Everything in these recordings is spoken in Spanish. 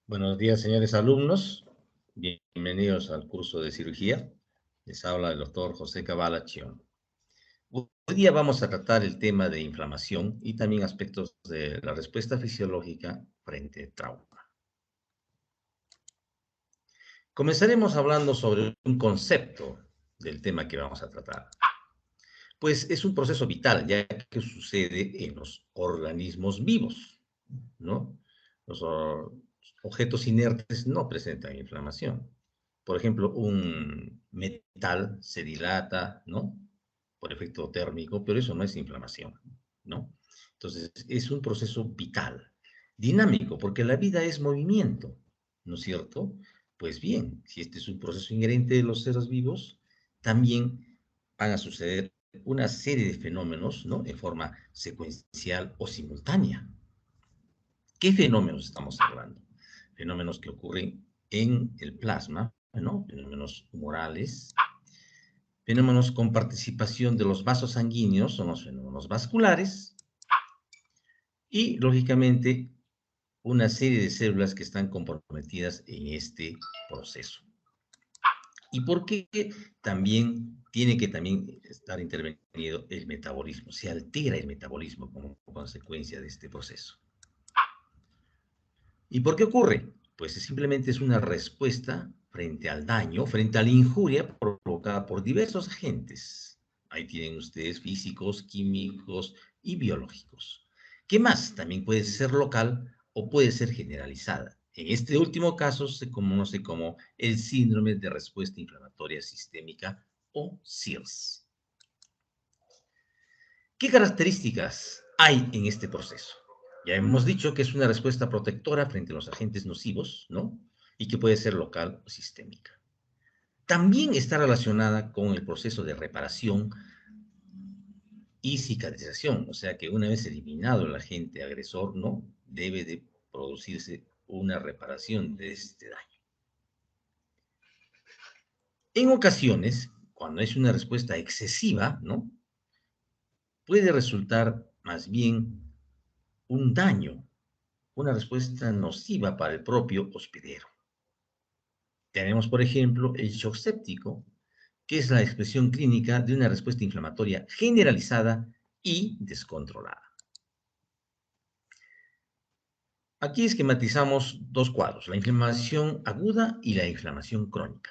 Buenos días, señores alumnos. Bienvenidos al curso de cirugía. Les habla el doctor José Cabala Chión. Hoy día vamos a tratar el tema de inflamación y también aspectos de la respuesta fisiológica frente al trauma. Comenzaremos hablando sobre un concepto del tema que vamos a tratar. Pues es un proceso vital, ya que sucede en los organismos vivos, ¿no? Los objetos inertes no presentan inflamación. Por ejemplo, un metal se dilata, ¿no? Por efecto térmico, pero eso no es inflamación, ¿no? Entonces, es un proceso vital, dinámico, porque la vida es movimiento, ¿no es cierto? Pues bien, si este es un proceso inherente de los seres vivos, también van a suceder una serie de fenómenos, ¿no? En forma secuencial o simultánea. ¿Qué fenómenos estamos hablando? Fenómenos que ocurren en el plasma, ¿no? Fenómenos humorales, fenómenos con participación de los vasos sanguíneos, son los fenómenos vasculares, y, lógicamente, una serie de células que están comprometidas en este proceso. ¿Y por qué también tiene que también estar intervenido el metabolismo? Se altera el metabolismo como consecuencia de este proceso. ¿Y por qué ocurre? Pues simplemente es una respuesta frente al daño, frente a la injuria provocada por diversos agentes. Ahí tienen ustedes físicos, químicos y biológicos. ¿Qué más? También puede ser local o puede ser generalizada. En este último caso se conoce como el síndrome de respuesta inflamatoria sistémica o SIRS. ¿Qué características hay en este proceso? Ya hemos dicho que es una respuesta protectora frente a los agentes nocivos, ¿no? Y que puede ser local o sistémica. También está relacionada con el proceso de reparación y cicatrización, o sea que una vez eliminado el agente agresor, ¿no? Debe de producirse una reparación de este daño. En ocasiones, cuando es una respuesta excesiva, ¿no? Puede resultar más bien un daño, una respuesta nociva para el propio hospedero. Tenemos, por ejemplo, el shock séptico, que es la expresión clínica de una respuesta inflamatoria generalizada y descontrolada. Aquí esquematizamos dos cuadros, la inflamación aguda y la inflamación crónica.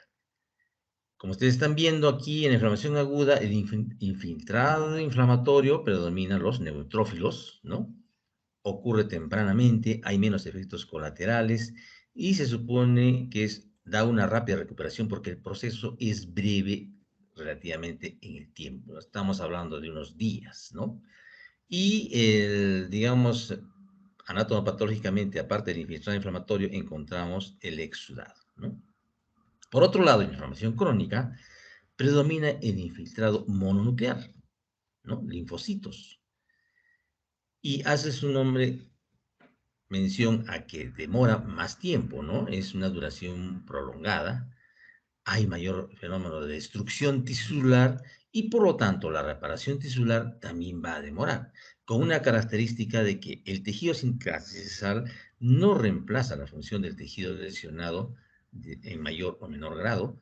Como ustedes están viendo aquí, en la inflamación aguda, el infiltrado inflamatorio predomina los neutrófilos, ¿no? Ocurre tempranamente, hay menos efectos colaterales y se supone que da una rápida recuperación porque el proceso es breve relativamente en el tiempo. Estamos hablando de unos días, ¿no? Y, digamos, anatomopatológicamente, aparte del infiltrado inflamatorio, encontramos el exudado, ¿no? Por otro lado, en la inflamación crónica, predomina el infiltrado mononuclear, ¿no? Linfocitos. Y hace su nombre mención a que demora más tiempo, ¿no? Es una duración prolongada, hay mayor fenómeno de destrucción tisular y por lo tanto la reparación tisular también va a demorar, con una característica de que el tejido cicatricial no reemplaza la función del tejido lesionado en mayor o menor grado,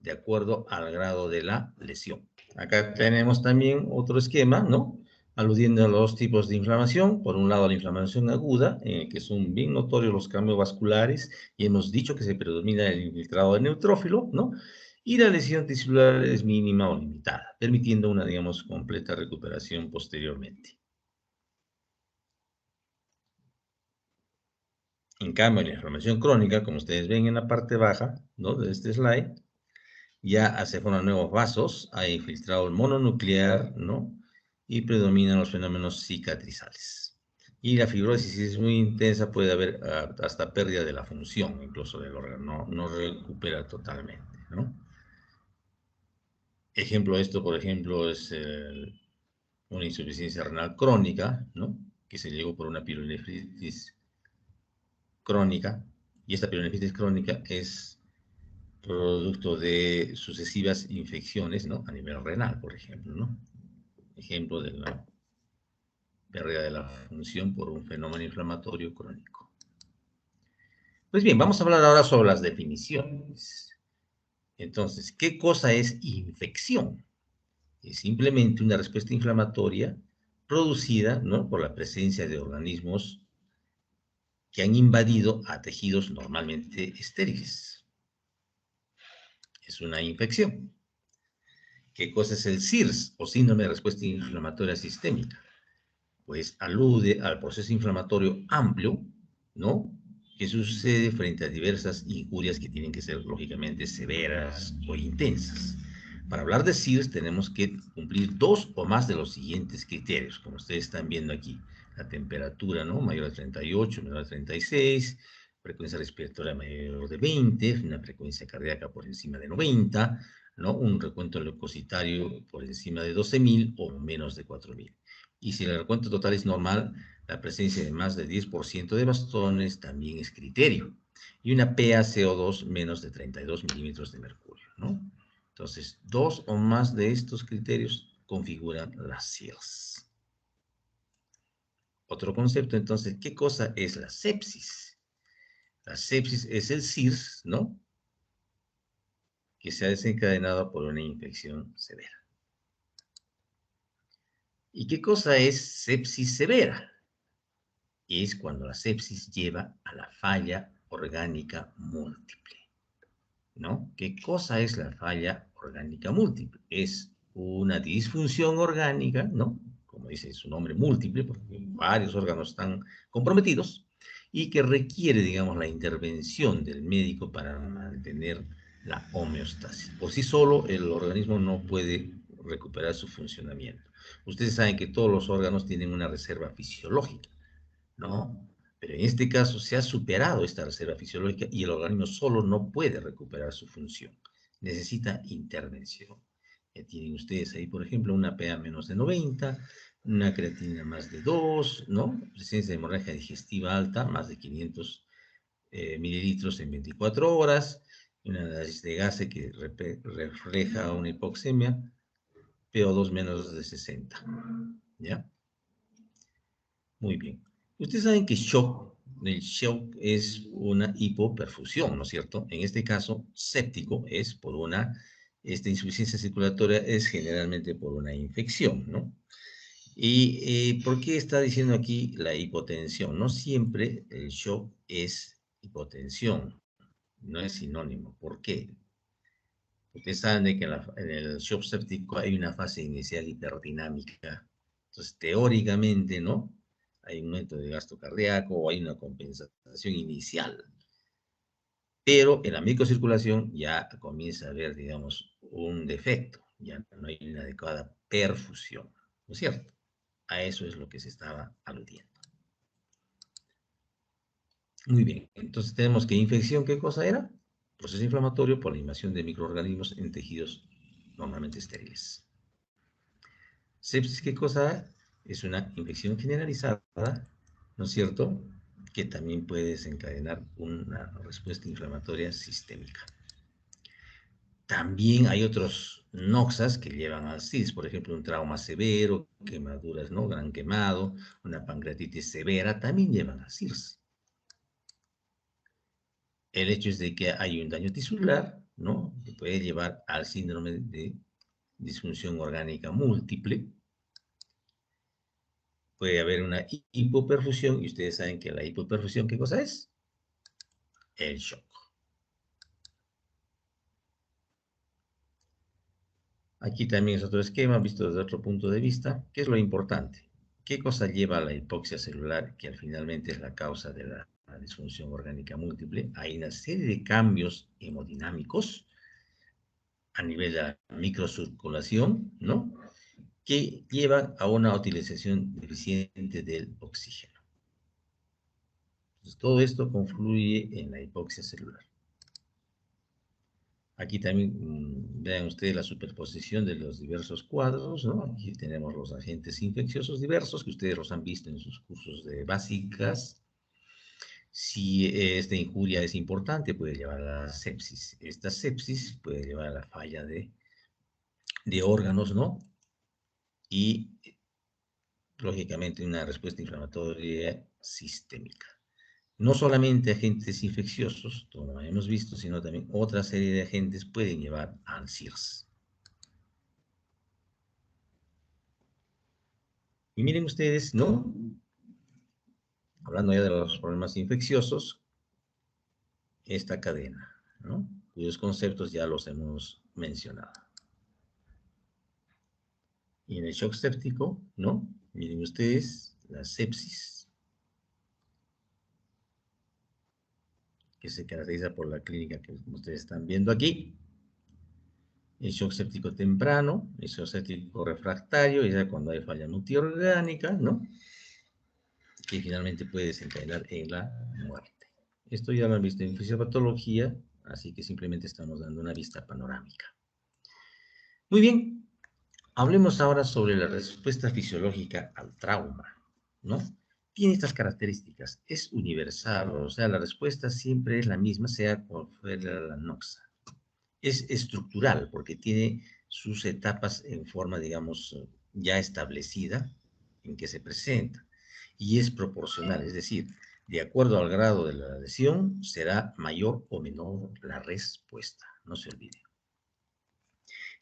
de acuerdo al grado de la lesión. Acá tenemos también otro esquema, ¿no? Aludiendo a los tipos de inflamación. Por un lado, la inflamación aguda, que son bien notorios los cambios vasculares, y hemos dicho que se predomina el infiltrado de neutrófilo, ¿no? Y la lesión tisular es mínima o limitada, permitiendo una, digamos, completa recuperación posteriormente. En cambio, la inflamación crónica, como ustedes ven en la parte baja, ¿no? De este slide, ya se forman nuevos vasos, hay infiltrado el mononuclear, ¿no? Y predominan los fenómenos cicatrizales. Y la fibrosis, si es muy intensa, puede haber hasta pérdida de la función, incluso del órgano, no recupera totalmente, ¿no? Ejemplo de esto, por ejemplo, es una insuficiencia renal crónica, ¿no? Que se llegó por una pielonefritis crónica, y esta pielonefritis crónica es producto de sucesivas infecciones, ¿no? A nivel renal, por ejemplo, ¿no? Ejemplo de la pérdida de la función por un fenómeno inflamatorio crónico. Pues bien, vamos a hablar ahora sobre las definiciones. Entonces, ¿qué cosa es infección? Es simplemente una respuesta inflamatoria producida, ¿no?, por la presencia de organismos que han invadido a tejidos normalmente estériles. Es una infección. ¿Qué cosa es el SIRS o síndrome de respuesta inflamatoria sistémica? Pues alude al proceso inflamatorio amplio, ¿no?, que sucede frente a diversas injurias que tienen que ser, lógicamente, severas o intensas. Para hablar de SIRS tenemos que cumplir dos o más de los siguientes criterios, como ustedes están viendo aquí. La temperatura, ¿no?, mayor a 38, menor a 36, frecuencia respiratoria mayor de 20, una frecuencia cardíaca por encima de 90, ¿no?, un recuento leucocitario por encima de 12.000 o menos de 4.000. Y si el recuento total es normal, la presencia de más del 10% de bastones también es criterio. Y una PaCO2 menos de 32 milímetros de mercurio, ¿no? Entonces, dos o más de estos criterios configuran las SIRS. Otro concepto, entonces, ¿qué cosa es la sepsis? La sepsis es el SIRS, ¿no?, que se ha desencadenado por una infección severa. ¿Y qué cosa es sepsis severa? Es cuando la sepsis lleva a la falla orgánica múltiple, ¿no? ¿Qué cosa es la falla orgánica múltiple? Es una disfunción orgánica, ¿no?, como dice su nombre, múltiple, porque varios órganos están comprometidos, y que requiere, digamos, la intervención del médico para mantener la homeostasis. Por sí solo, el organismo no puede recuperar su funcionamiento. Ustedes saben que todos los órganos tienen una reserva fisiológica, ¿no? Pero en este caso se ha superado esta reserva fisiológica y el organismo solo no puede recuperar su función. Necesita intervención. Ya tienen ustedes ahí, por ejemplo, una PA menos de 90, una creatina más de 2, ¿no?, presencia de hemorragia digestiva alta, más de 500 mililitros en 24 horas, una análisis de gases que refleja una hipoxemia, PO2 menos de 60, ¿ya? Muy bien. Ustedes saben que el shock es una hipoperfusión, ¿no es cierto? En este caso, séptico es por una, esta insuficiencia circulatoria es generalmente por una infección, ¿no? ¿Y por qué está diciendo aquí la hipotensión? No siempre el shock es hipotensión, no es sinónimo. ¿Por qué? Ustedes saben de que en el shock séptico hay una fase inicial hiperdinámica. Entonces, teóricamente, ¿no?, hay un aumento de gasto cardíaco o hay una compensación inicial. Pero en la microcirculación ya comienza a haber, digamos, un defecto. Ya no hay una adecuada perfusión, ¿no es cierto? A eso es lo que se estaba aludiendo. Muy bien, entonces tenemos que infección, ¿qué cosa era? Proceso inflamatorio por la invasión de microorganismos en tejidos normalmente estériles. Sepsis, ¿qué cosa? Es una infección generalizada, ¿no es cierto?, que también puede desencadenar una respuesta inflamatoria sistémica. También hay otros noxas que llevan al SIDS, por ejemplo, un trauma severo, quemaduras, ¿no?, gran quemado, una pancreatitis severa, también llevan al SIRS. El hecho es de que hay un daño tisular, ¿no?, que puede llevar al síndrome de disfunción orgánica múltiple. Puede haber una hipoperfusión, y ustedes saben que la hipoperfusión, ¿qué cosa es? El shock. Aquí también es otro esquema, visto desde otro punto de vista. ¿Qué es lo importante? ¿Qué cosa lleva a la hipoxia celular, que finalmente es la causa de la disfunción orgánica múltiple? Hay una serie de cambios hemodinámicos a nivel de la microcirculación, ¿no?, que llevan a una utilización deficiente del oxígeno. Entonces, todo esto confluye en la hipoxia celular. Aquí también vean ustedes la superposición de los diversos cuadros, ¿no? Aquí tenemos los agentes infecciosos diversos, que ustedes los han visto en sus cursos de básicas. Si esta injuria es importante, puede llevar a la sepsis. Esta sepsis puede llevar a la falla de órganos, ¿no? Y lógicamente una respuesta inflamatoria sistémica. No solamente agentes infecciosos, como hemos visto, sino también otra serie de agentes pueden llevar al SIRS. Y miren ustedes, ¿no? Hablando ya de los problemas infecciosos, esta cadena, ¿no? Cuyos conceptos ya los hemos mencionado. Y en el shock séptico, ¿no? Miren ustedes la sepsis, que se caracteriza por la clínica que ustedes están viendo aquí. El shock séptico temprano, el shock séptico refractario, ya cuando hay falla multiorgánica, ¿no? Que finalmente puede desencadenar en la muerte. Esto ya lo han visto en fisiopatología, así que simplemente estamos dando una vista panorámica. Muy bien, hablemos ahora sobre la respuesta fisiológica al trauma, ¿no? Tiene estas características, es universal, o sea, la respuesta siempre es la misma, sea cual fuera la noxa. Es estructural, porque tiene sus etapas en forma, digamos, ya establecida en que se presenta, y es proporcional, es decir, de acuerdo al grado de la lesión, será mayor o menor la respuesta, no se olvide.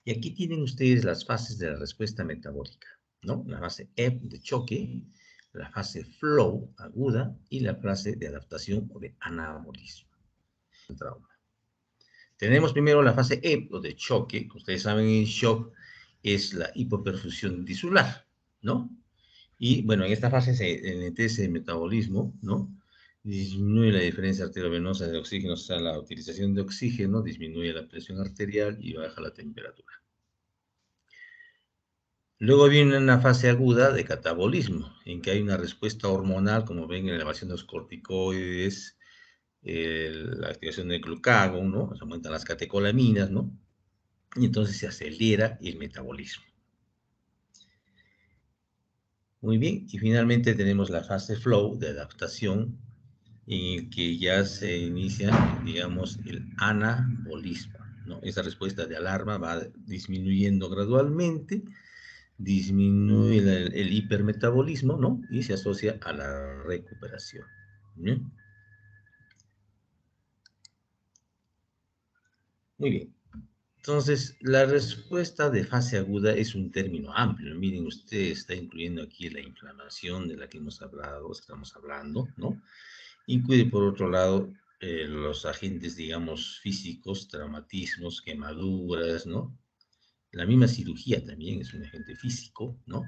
Y aquí tienen ustedes las fases de la respuesta metabólica, ¿no? La fase ebb de choque, la fase flow aguda y la fase de adaptación o de anabolismo. El trauma. Tenemos primero la fase ebb o de choque. Ustedes saben, el shock es la hipoperfusión tisular, ¿no? Y bueno, en esta fase se enlentece el metabolismo, ¿no? Disminuye la diferencia arteriovenosa de oxígeno, o sea, la utilización de oxígeno, disminuye la presión arterial y baja la temperatura. Luego viene una fase aguda de catabolismo, en que hay una respuesta hormonal, como ven, en la elevación de los corticoides, la activación del glucagón, ¿no? Se aumentan las catecolaminas, ¿no? Y entonces se acelera el metabolismo. Muy bien, y finalmente tenemos la fase flow de adaptación, en que ya se inicia, digamos, el anabolismo, ¿no? Esa respuesta de alarma va disminuyendo gradualmente, disminuye el hipermetabolismo, ¿no? Y se asocia a la recuperación. ¿Bien? Muy bien. Entonces, la respuesta de fase aguda es un término amplio. Miren, usted está incluyendo aquí la inflamación de la que hemos hablado, estamos hablando, ¿no? Incluye, por otro lado, los agentes, digamos, físicos, traumatismos, quemaduras, ¿no? La misma cirugía también es un agente físico, ¿no?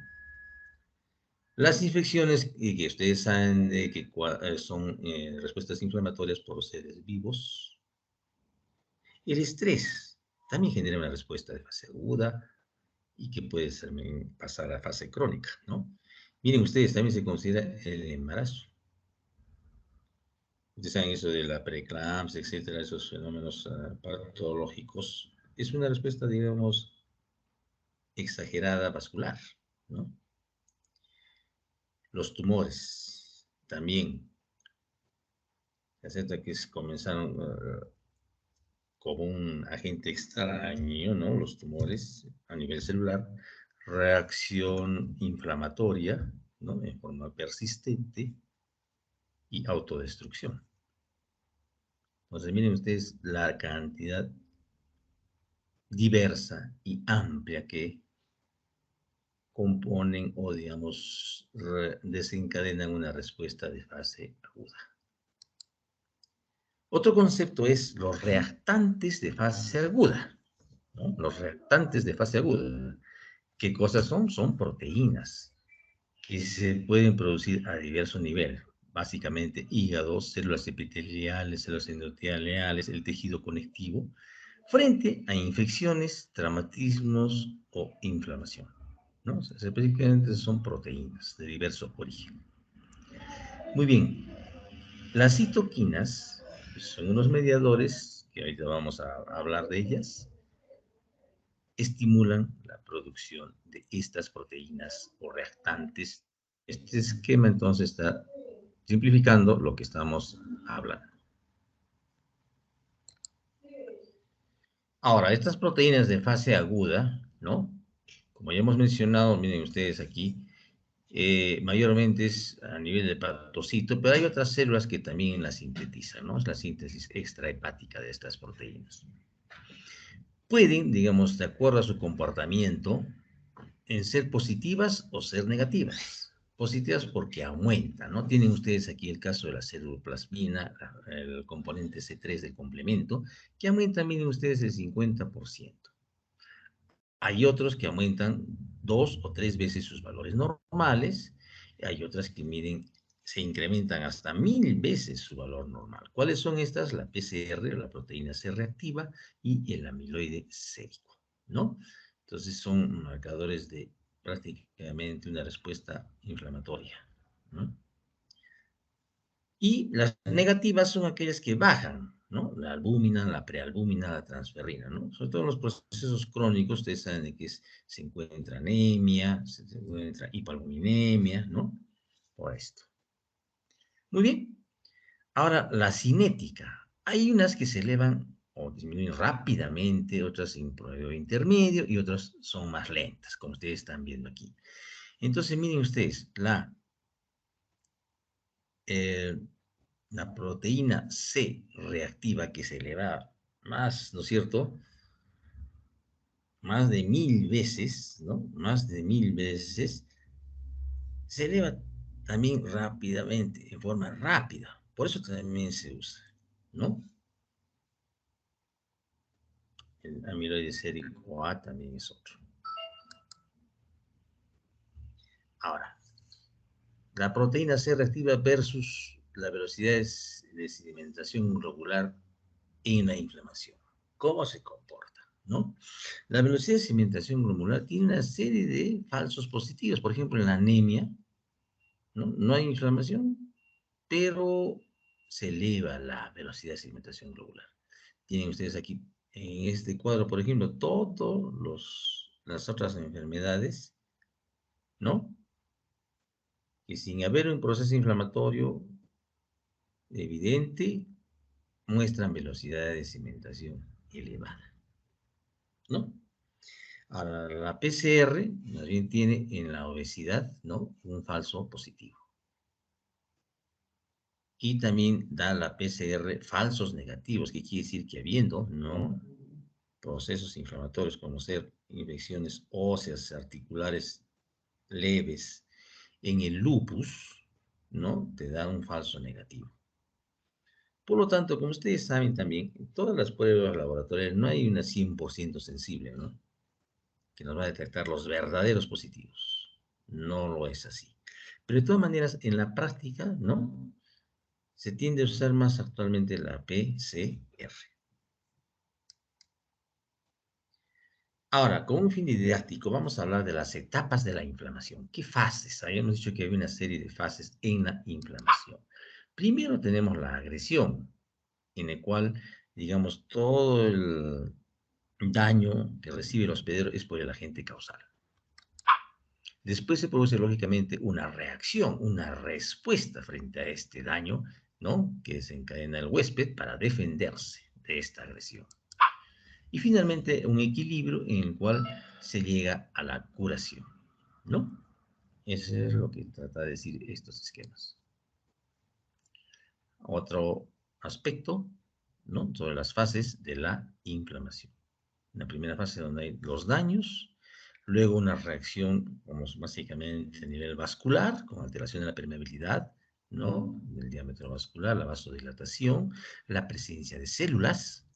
Las infecciones que ustedes saben que son respuestas inflamatorias por seres vivos. El estrés también genera una respuesta de fase aguda y que puede pasar a fase crónica, ¿no? Miren ustedes, también se considera el embarazo. Ustedes saben eso de la preeclampsia, etcétera, esos fenómenos patológicos. Es una respuesta, digamos, exagerada vascular, ¿no? Los tumores también. Se acepta que comenzaron como un agente extraño, ¿no? Los tumores a nivel celular, reacción inflamatoria, ¿no? En forma persistente y autodestrucción. Entonces, miren ustedes la cantidad diversa y amplia que componen o, digamos, desencadenan una respuesta de fase aguda. Otro concepto es los reactantes de fase aguda, ¿no? Los reactantes de fase aguda. ¿Qué cosas son? Son proteínas que se pueden producir a diverso nivel. Básicamente hígado, células epiteliales, células endoteliales, el tejido conectivo, frente a infecciones, traumatismos o inflamación, ¿no? O sea, específicamente son proteínas de diverso origen. Muy bien, las citoquinas son unos mediadores, que ahorita vamos a hablar de ellas, estimulan la producción de estas proteínas o reactantes. Este esquema entonces está simplificando lo que estamos hablando. Ahora, estas proteínas de fase aguda, ¿no? Como ya hemos mencionado, miren ustedes aquí, mayormente es a nivel de hepatocito, pero hay otras células que también la sintetizan, ¿no? Es la síntesis extrahepática de estas proteínas. Pueden, digamos, de acuerdo a su comportamiento, en ser positivas o ser negativas. Positivas porque aumentan, ¿no? Tienen ustedes aquí el caso de la ceruloplasmina, el componente C3 del complemento, que aumenta, miren ustedes, el 50%. Hay otros que aumentan 2 o 3 veces sus valores normales, hay otras que miden, se incrementan hasta 1000 veces su valor normal. ¿Cuáles son estas? La PCR, la proteína C reactiva, y el amiloide sérico, ¿no? Entonces son marcadores de prácticamente una respuesta inflamatoria, ¿no? Y las negativas son aquellas que bajan, ¿no? La albúmina, la prealbúmina, la transferrina, ¿no? Sobre todo en los procesos crónicos, ustedes saben de que se encuentra anemia, se encuentra hipoalbuminemia, ¿no? Por esto. Muy bien. Ahora, la cinética. Hay unas que se elevan o disminuyen rápidamente, otras en promedio intermedio y otras son más lentas, como ustedes están viendo aquí. Entonces, miren ustedes, eh, la proteína C reactiva que se eleva más, ¿no es cierto? Más de 1000 veces, ¿no? Más de 1000 veces, se eleva también rápidamente, en forma rápida. Por eso también se usa, ¿no? El amiloide sérico A también es otro. Ahora, la proteína C reactiva versus la velocidad de sedimentación globular en la inflamación. ¿Cómo se comporta? ¿No? La velocidad de sedimentación globular tiene una serie de falsos positivos. Por ejemplo, en la anemia, no hay inflamación, pero se eleva la velocidad de sedimentación globular. Tienen ustedes aquí, en este cuadro, por ejemplo, todas las otras enfermedades, ¿no? Que sin haber un proceso inflamatorio evidente, muestran velocidad de sedimentación elevada, ¿no? Ahora, la PCR más bien tiene en la obesidad, ¿no? Un falso positivo. Y también da la PCR falsos negativos, que quiere decir que habiendo, ¿no? Procesos inflamatorios como ser infecciones óseas, articulares leves en el lupus, ¿no? Te da un falso negativo. Por lo tanto, como ustedes saben también, en todas las pruebas laboratoriales no hay una 100% sensible, ¿no? Que nos va a detectar los verdaderos positivos. No lo es así. Pero de todas maneras, en la práctica, ¿no? Se tiende a usar más actualmente la PCR. Ahora, con un fin didáctico, vamos a hablar de las etapas de la inflamación. ¿Qué fases? Habíamos dicho que había una serie de fases en la inflamación. Primero tenemos la agresión, en el cual, digamos, todo el daño que recibe el hospedero es por el agente causal. Después se produce, lógicamente, una reacción, una respuesta frente a este daño, ¿no? Que desencadena el huésped para defenderse de esta agresión. Y finalmente, un equilibrio en el cual se llega a la curación, ¿no? Eso es lo que trata de decir estos esquemas. Otro aspecto, ¿no? Sobre las fases de la inflamación. La primera fase donde hay los daños, luego una reacción, vamos, básicamente a nivel vascular, con alteración de la permeabilidad, ¿no? Del diámetro vascular, la vasodilatación, la presencia de células,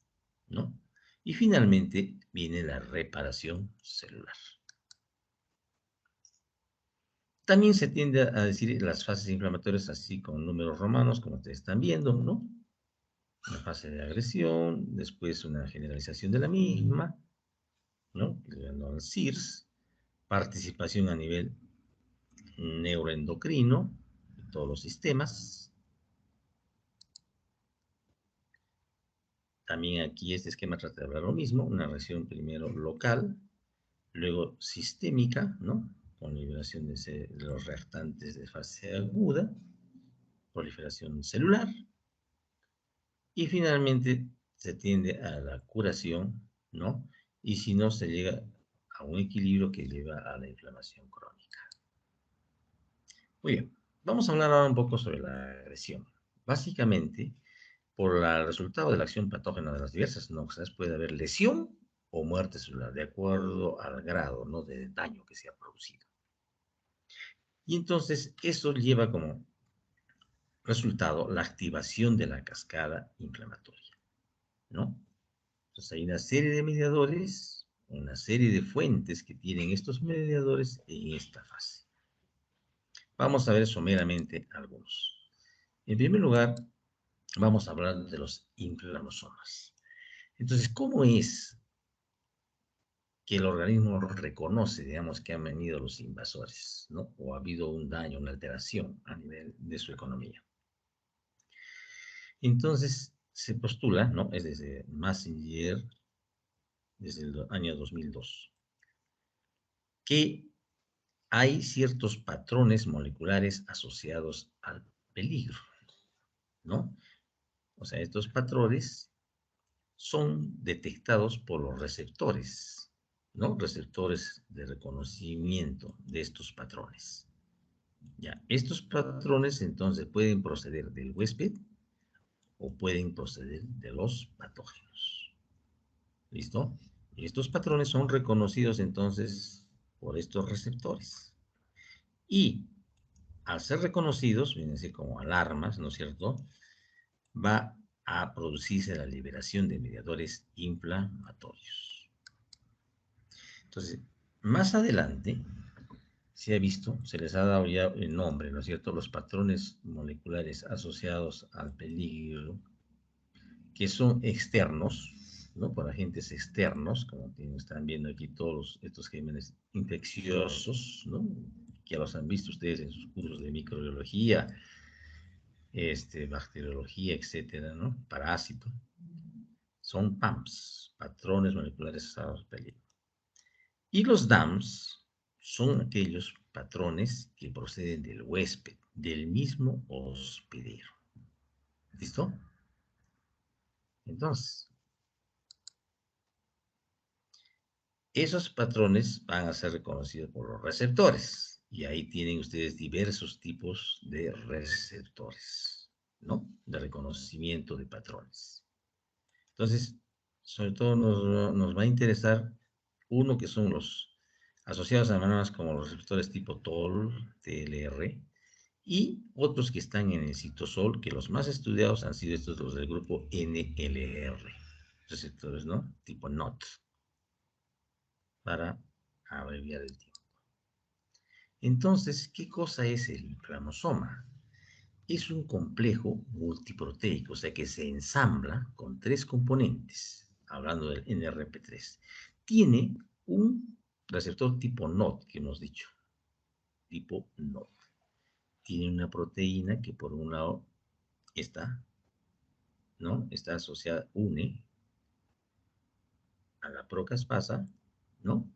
¿no? Y finalmente viene la reparación celular. También se tiende a decir las fases inflamatorias así con números romanos, como ustedes están viendo, ¿no? Una fase de agresión, después una generalización de la misma, ¿no? Llegando al CIRS, participación a nivel neuroendocrino, de todos los sistemas. También aquí este esquema trata de hablar lo mismo, una reacción primero local, luego sistémica, ¿no? Con liberación de los reactantes de fase aguda, proliferación celular, y finalmente se tiende a la curación, ¿no? Y si no, se llega a un equilibrio que lleva a la inflamación crónica. Muy bien, vamos a hablar ahora un poco sobre la agresión. Básicamente, por el resultado de la acción patógena de las diversas noxas puede haber lesión o muerte celular, de acuerdo al grado, ¿no?, de daño que se ha producido. Y entonces eso lleva como resultado la activación de la cascada inflamatoria, ¿no? Entonces hay una serie de mediadores, una serie de fuentes que tienen estos mediadores en esta fase. Vamos a ver someramente algunos. En primer lugar, vamos a hablar de los inflammasomas. Entonces, ¿cómo es que el organismo reconoce, digamos, que han venido los invasores, ¿no? O ha habido un daño, una alteración a nivel de su economía? Entonces, se postula, ¿no? Es desde Massinger, desde el año 2002, que hay ciertos patrones moleculares asociados al peligro, ¿no? O sea, estos patrones son detectados por los receptores, ¿no? Receptores de reconocimiento de estos patrones. Ya, estos patrones entonces pueden proceder del huésped o pueden proceder de los patógenos. ¿Listo? Y estos patrones son reconocidos entonces por estos receptores. Y al ser reconocidos, vienen a ser como alarmas, ¿no es cierto?, va a producirse la liberación de mediadores inflamatorios. Entonces, más adelante se ha visto, se les ha dado ya el nombre, ¿no es cierto?, los patrones moleculares asociados al peligro, que son externos, ¿no?, por agentes externos, como están viendo aquí todos estos gérmenes infecciosos, ¿no?, que ya los han visto ustedes en sus cursos de microbiología, bacteriología, etcétera, ¿no? Parásito. Son PAMPs, patrones moleculares asociados al peligro. Y los DAMs son aquellos patrones que proceden del huésped, del mismo hospedero. ¿Listo? Entonces, esos patrones van a ser reconocidos por los receptores. Y ahí tienen ustedes diversos tipos de receptores, ¿no? De reconocimiento de patrones. Entonces, sobre todo nos va a interesar uno que son los asociados a manadas como los receptores tipo TOL, TLR, y otros que están en el citosol, que los más estudiados han sido estos los del grupo NLR, receptores, ¿no? Tipo NOT, para abreviar el tiempo. Entonces, ¿qué cosa es el inflamosoma? Es un complejo multiproteico, o sea que se ensambla con tres componentes, hablando del NRP3. Tiene un receptor tipo NOT, que hemos dicho, tipo NOT. Tiene una proteína que por un lado está, ¿no?, está asociada, une a la procaspasa, ¿no?,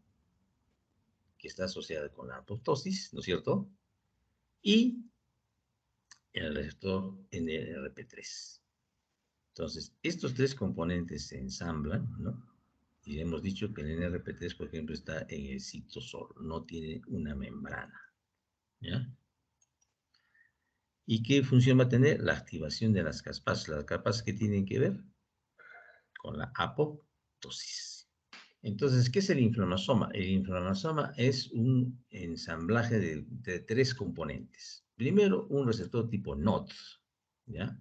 que está asociada con la apoptosis, ¿no es cierto?, y el receptor NRP3. Entonces, estos tres componentes se ensamblan, ¿no? Y hemos dicho que el NRP3, por ejemplo, está en el citosol, no tiene una membrana, ¿ya? ¿Y qué función va a tener? La activación de las caspasas que tienen que ver con la apoptosis. Entonces, ¿qué es el inflammasoma? El inflammasoma es un ensamblaje de tres componentes. Primero, un receptor tipo NOT, ¿ya?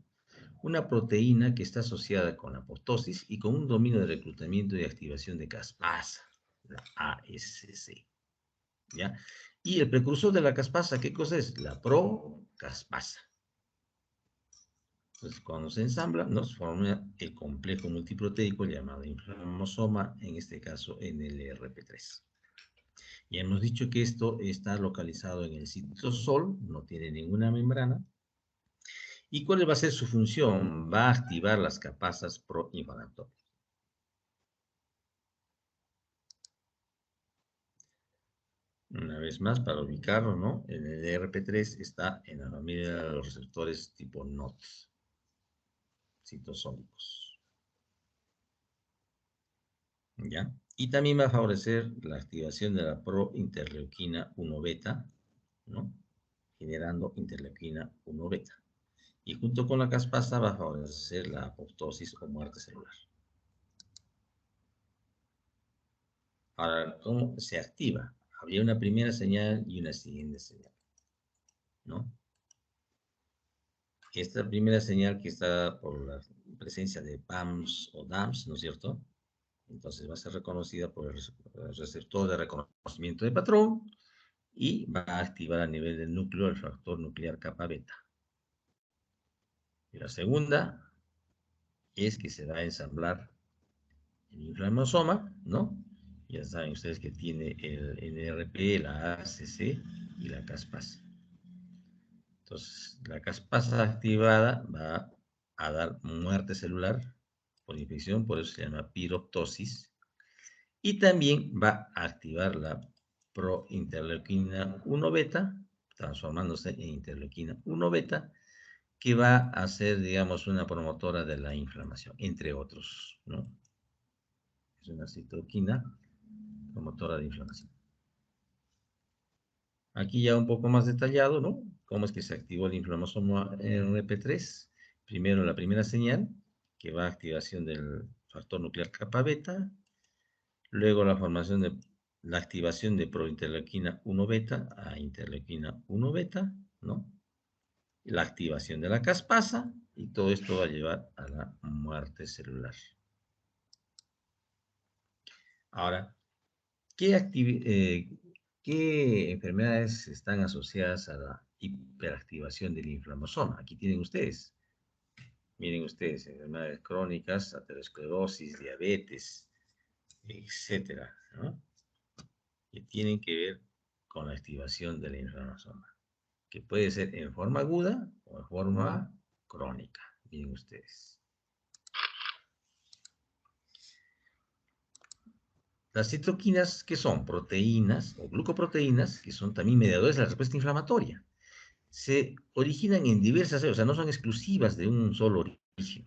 Una proteína que está asociada con la apoptosis y con un dominio de reclutamiento y activación de caspasa, la ASC, ¿ya? Y el precursor de la caspasa, ¿qué cosa es? La procaspasa. Entonces, cuando se ensambla, nos forma el complejo multiproteico llamado inflamosoma, en este caso NLRP3. Ya hemos dicho que esto está localizado en el citosol, no tiene ninguna membrana. ¿Y cuál va a ser su función? Va a activar las caspasas proinflamatorias. Una vez más, para ubicarlo, ¿no? El NLRP3 está en la familia de los receptores tipo NOT, citosólicos. ¿Ya? Y también va a favorecer la activación de la prointerleuquina 1 beta, ¿no?, generando interleuquina 1 beta. Y junto con la caspasa va a favorecer la apoptosis o muerte celular. Ahora, ¿cómo se activa? Habría una primera señal y una siguiente señal, ¿no? Esta primera señal que está por la presencia de PAMs o DAMs, ¿no es cierto? Entonces va a ser reconocida por el receptor de reconocimiento de patrón y va a activar a nivel del núcleo el factor nuclear kappa beta. Y la segunda es que se va a ensamblar el inflamosoma, ¿no? Ya saben ustedes que tiene el NRP, la ACC y la caspasa. Entonces, la caspasa activada va a dar muerte celular por infección, por eso se llama piroptosis. Y también va a activar la prointerleuquina 1 beta, transformándose en interleuquina 1 beta, que va a ser, digamos, una promotora de la inflamación, entre otros, ¿no? Es una citoquina promotora de inflamación. Aquí ya un poco más detallado, ¿no? Cómo es que se activó el inflamosoma NRP3. Primero la primera señal, que va a activación del factor nuclear kappa beta. Luego la activación de prointerleuquina 1 beta a interleuquina 1 beta, ¿no? La activación de la caspasa y todo esto va a llevar a la muerte celular. Ahora, ¿qué enfermedades están asociadas a la hiperactivación del inflamosoma? Aquí tienen ustedes. Miren ustedes, enfermedades crónicas, aterosclerosis, diabetes, etcétera, ¿no? Que tienen que ver con la activación del inflamosoma, que puede ser en forma aguda o en forma crónica. Miren ustedes. Las citoquinas, ¿qué son? Proteínas o glucoproteínas, que son también mediadores de la respuesta inflamatoria. Se originan en diversas, o sea, no son exclusivas de un solo origen.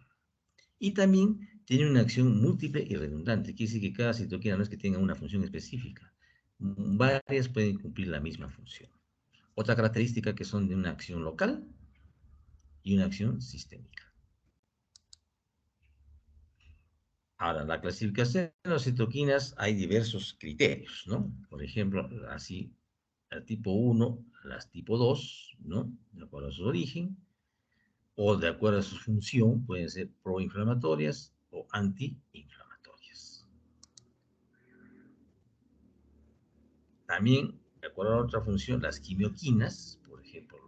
Y también tienen una acción múltiple y redundante. Quiere decir que cada citoquina no es que tenga una función específica. Varias pueden cumplir la misma función. Otra característica que son de una acción local y una acción sistémica. Ahora, la clasificación de las citoquinas hay diversos criterios, ¿no? Por ejemplo, así, el tipo 1, las tipo 2, ¿no? De acuerdo a su origen, o de acuerdo a su función, pueden ser proinflamatorias o antiinflamatorias. También, de acuerdo a otra función, las quimioquinas, por ejemplo,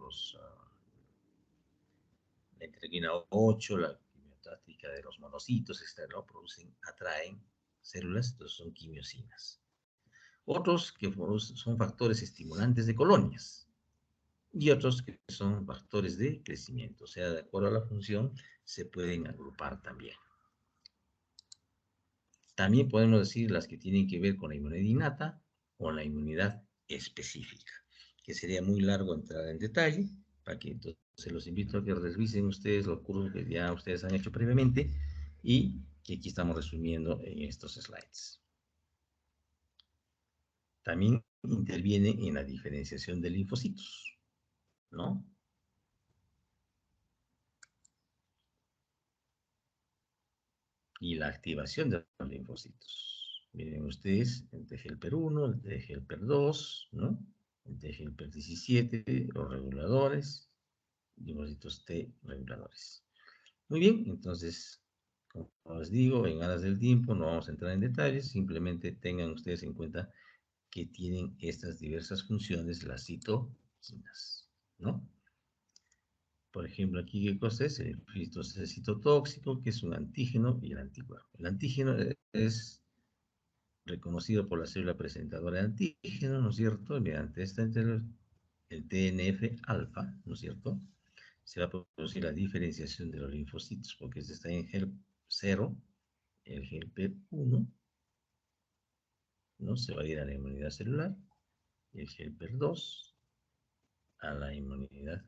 la interleuquina 8, la quimiotáctica de los monocitos, ¿no? Atraen células, entonces son quimiosinas. Otros que son factores estimulantes de colonias y otros que son factores de crecimiento, o sea, de acuerdo a la función, se pueden agrupar también. También podemos decir las que tienen que ver con la inmunidad innata o la inmunidad específica, que sería muy largo entrar en detalle, para que entonces los invito a que revisen ustedes los cursos que ya ustedes han hecho previamente y que aquí estamos resumiendo en estos slides. También interviene en la diferenciación de linfocitos, ¿no? Y la activación de los linfocitos. Miren ustedes, el TGLPR1, el TGLPR2, ¿no? El TGLPR17, los reguladores, linfocitos T reguladores. Muy bien, entonces, como les digo, en aras del tiempo no vamos a entrar en detalles, simplemente tengan ustedes en cuenta que tienen estas diversas funciones las citoquinas, ¿no? Por ejemplo, aquí, ¿qué cosa es? El citotóxico, que es un antígeno y el anticuerpo. El antígeno es reconocido por la célula presentadora de antígeno, ¿no es cierto? Mediante el TNF-alfa, ¿no es cierto? Se va a producir la diferenciación de los linfocitos, porque este está en HELP0, el HELPER1, ¿no? Se va a ir a la inmunidad celular, y el HELPER2 a la inmunidad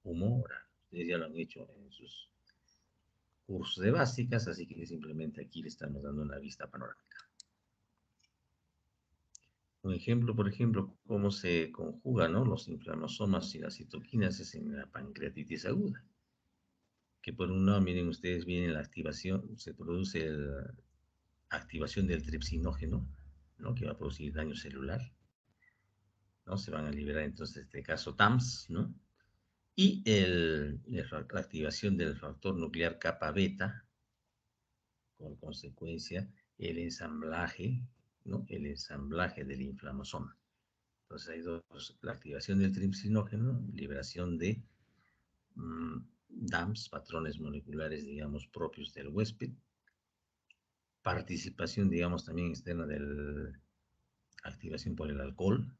humoral. Ustedes ya lo han hecho en sus cursos de básicas, así que simplemente aquí le estamos dando una vista panorámica. Un ejemplo, por ejemplo, cómo se conjugan, ¿no?, los inflamasomas y las citoquinas es en la pancreatitis aguda. Que por un lado, miren ustedes bien la activación, se produce la activación del tripsinógeno, ¿no?, que va a producir daño celular, ¿no? Se van a liberar entonces, en este caso, TAMS, ¿no? Y la activación del factor nuclear kappa beta, con consecuencia el ensamblaje, ¿no?, el ensamblaje del inflamosoma. Entonces hay dos: la activación del tripsinógeno, liberación de DAMs, patrones moleculares, digamos, propios del huésped, participación, digamos, también externa de la activación por el alcohol,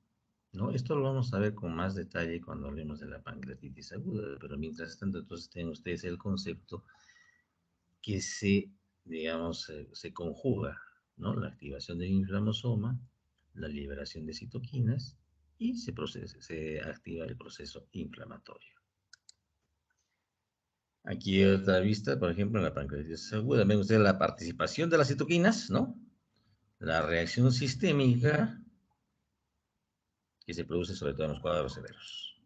¿no? Esto lo vamos a ver con más detalle cuando hablemos de la pancreatitis aguda, pero mientras tanto, entonces tienen ustedes el concepto que digamos, se conjuga, ¿no?, la activación del inflamosoma, la liberación de citoquinas y se activa el proceso inflamatorio. Aquí otra vista, por ejemplo, en la pancreatitis aguda, ven ustedes la participación de las citoquinas, ¿no?, la reacción sistémica que se produce sobre todo en los cuadros severos.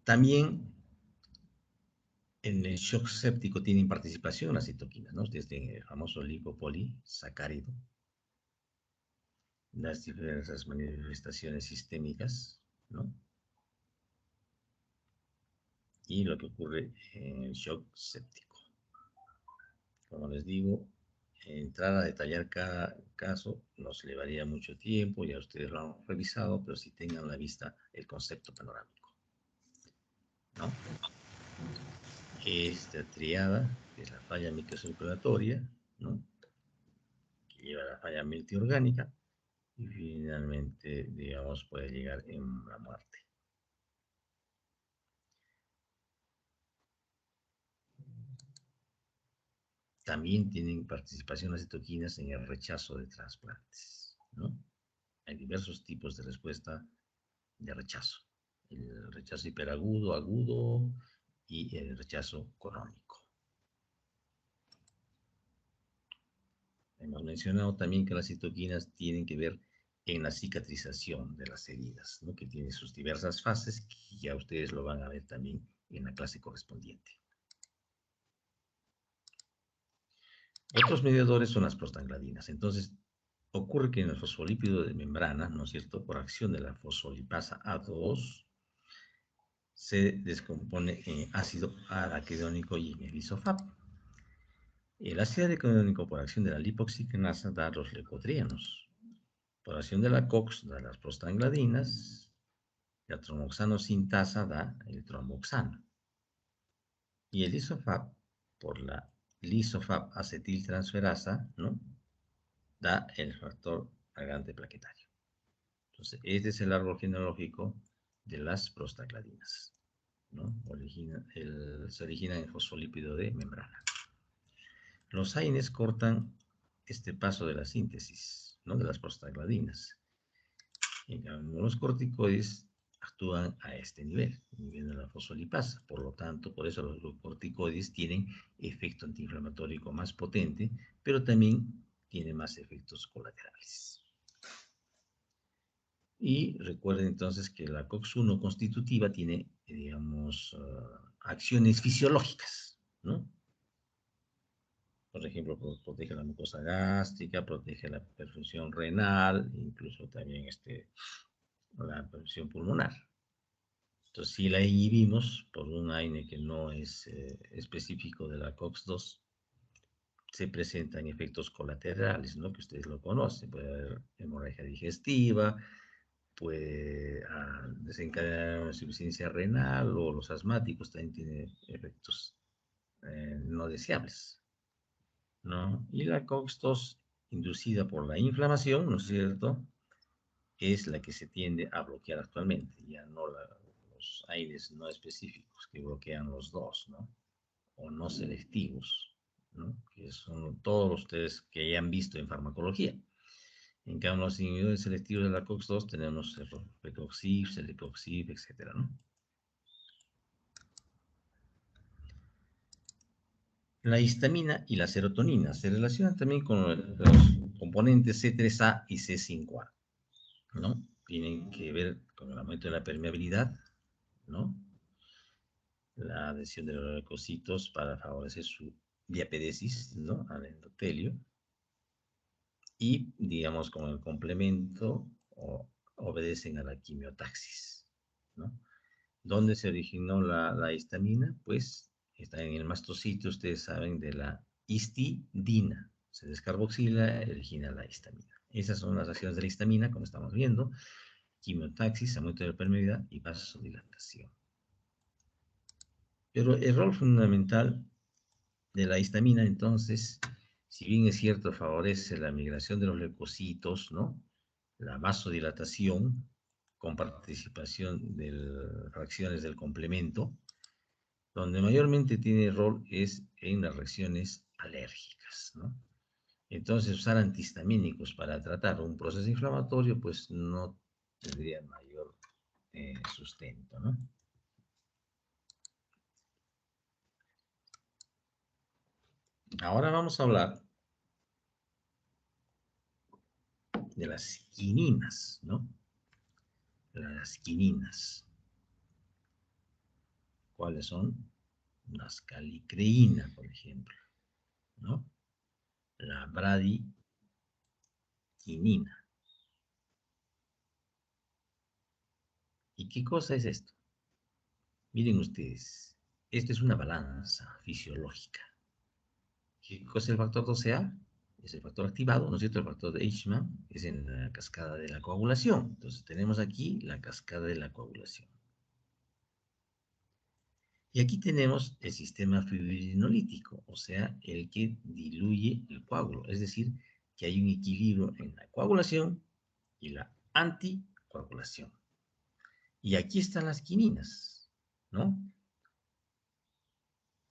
También en el shock séptico tienen participación las citoquinas, ¿no? Ustedes tienen el famoso lipopolisacárido, las diversas manifestaciones sistémicas, ¿no?, y lo que ocurre en el shock séptico. Como les digo, entrar a detallar cada caso nos llevaría mucho tiempo, ya ustedes lo han revisado, pero si tengan a la vista el concepto panorámico, ¿no? Esta triada, que es la falla microcirculatoria, ¿no?, que lleva a la falla multiorgánica y finalmente, digamos, puede llegar en la muerte. También tienen participación las citoquinas en el rechazo de trasplantes, ¿no? Hay diversos tipos de respuesta de rechazo: el rechazo hiperagudo, agudo y el rechazo crónico. Hemos mencionado también que las citoquinas tienen que ver en la cicatrización de las heridas, ¿no?, que tiene sus diversas fases, que ya ustedes lo van a ver también en la clase correspondiente. Otros mediadores son las prostaglandinas. Entonces, ocurre que en el fosfolípido de membrana, ¿no es cierto?, por acción de la fosfolipasa A2, se descompone en ácido araquidónico y en el isofap. El ácido araquidónico, por acción de la lipoxigenasa, da los leucotrienos. Por acción de la COX, da las prostaglandinas. La tromboxano sintasa da el tromboxano. Y el isofap, por la lisofap acetiltransferasa, ¿no?, da el factor agregante plaquetario. Entonces, este es el árbol genealógico de las prostaglandinas, ¿no? Se origina en el fosfolípido de membrana. Los AINES cortan este paso de la síntesis, ¿no?, de las prostaglandinas. Los corticoides actúan a este nivel de la fosfolipasa. Por lo tanto, por eso los corticoides tienen efecto antiinflamatorio más potente, pero también tienen más efectos colaterales. Y recuerden entonces que la COX-1 constitutiva tiene, digamos, acciones fisiológicas, ¿no? Por ejemplo, protege la mucosa gástrica, protege la perfusión renal, incluso también la perfusión pulmonar. Entonces, si la inhibimos por un AINE que no es específico de la COX-2, se presentan efectos colaterales, ¿no?, que ustedes lo conocen. Puede haber hemorragia digestiva, puede desencadenar una insuficiencia renal, o los asmáticos también tienen efectos no deseables, ¿no? Y la COX-2, inducida por la inflamación, ¿no es cierto?, es la que se tiende a bloquear actualmente, ya no los AINES no específicos que bloquean los dos, ¿no?, o no selectivos, ¿no?, que son todos ustedes que ya han visto en farmacología. En cambio, los inhibidores selectivos de la COX-2 tenemos el Rofecoxib, Celecoxib, etc., ¿no? La histamina y la serotonina se relacionan también con los componentes C3A y C5A. ¿no? Tienen que ver con el aumento de la permeabilidad, ¿no? La adhesión de los leucocitos para favorecer su diapedesis, ¿no? Al endotelio. Y, digamos, como el complemento, obedecen a la quimiotaxis, ¿no? ¿Dónde se originó la histamina? Pues está en el mastocito, ustedes saben, de la histidina. Se descarboxila y origina la histamina. Esas son las acciones de la histamina, como estamos viendo. Quimiotaxis, aumento de la permeabilidad y vasodilatación. Pero el rol fundamental de la histamina, entonces, si bien es cierto, favorece la migración de los leucocitos, ¿no? La vasodilatación, con participación de fracciones del complemento, donde mayormente tiene rol es en las reacciones alérgicas, ¿no? Entonces, usar antihistamínicos para tratar un proceso inflamatorio, pues no tendría mayor sustento, ¿no? Ahora vamos a hablar de las quininas, ¿no? Las quininas. ¿Cuáles son? Las calicreína, por ejemplo, ¿no? La bradiquinina. ¿Y qué cosa es esto? Miren ustedes, esto es una balanza fisiológica. ¿Qué cosa es el factor 12A? Es el factor activado, ¿no es cierto? El factor de Eichmann es en la cascada de la coagulación. Entonces tenemos aquí la cascada de la coagulación. Y aquí tenemos el sistema fibrinolítico, o sea, el que diluye el coágulo. Es decir, que hay un equilibrio en la coagulación y la anticoagulación. Y aquí están las quininas, ¿no?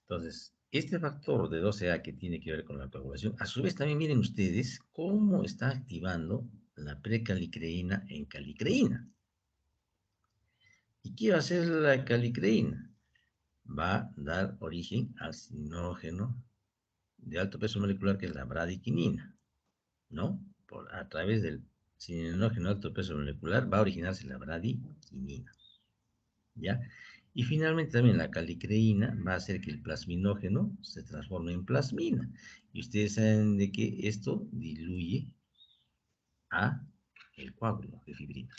Entonces, este factor de 12A que tiene que ver con la coagulación, a su vez también miren ustedes cómo está activando la precalicreína en calicreína. ¿Y qué va a hacer la calicreína? Va a dar origen al sinógeno de alto peso molecular que es la bradiquinina, ¿no? A través del sinógeno de alto peso molecular va a originarse la bradiquinina, ¿ya? Y finalmente también la calicreína va a hacer que el plasminógeno se transforme en plasmina. Y ustedes saben de que esto diluye a el coágulo de fibrina.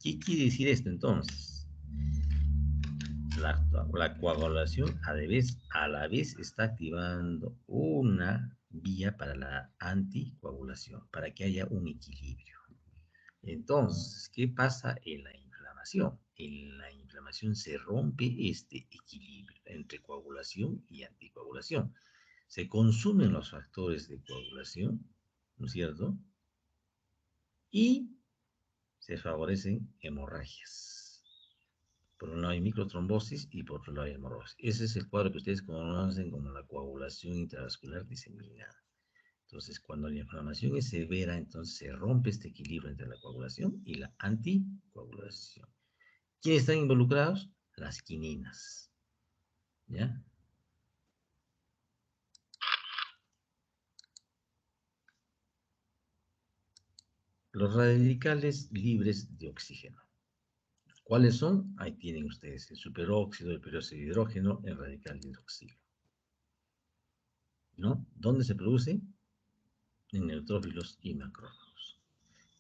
¿Qué quiere decir esto entonces? La coagulación a la vez está activando una vía para la anticoagulación, para que haya un equilibrio. Entonces, ¿qué pasa en la inflamación? En la inflamación se rompe este equilibrio entre coagulación y anticoagulación. Se consumen los factores de coagulación, ¿no es cierto? Y se favorecen hemorragias. Por un lado hay microtrombosis y por otro lado hay hemorrosis. Ese es el cuadro que ustedes conocen como la coagulación intravascular diseminada. Entonces, cuando la inflamación es severa, entonces se rompe este equilibrio entre la coagulación y la anticoagulación. ¿Quiénes están involucrados? Las quininas. ¿Ya? Los radicales libres de oxígeno. ¿Cuáles son? Ahí tienen ustedes el superóxido, el peróxido de hidrógeno, el radical hidroxilo. ¿No? ¿Dónde se produce? En neutrófilos y macrófagos.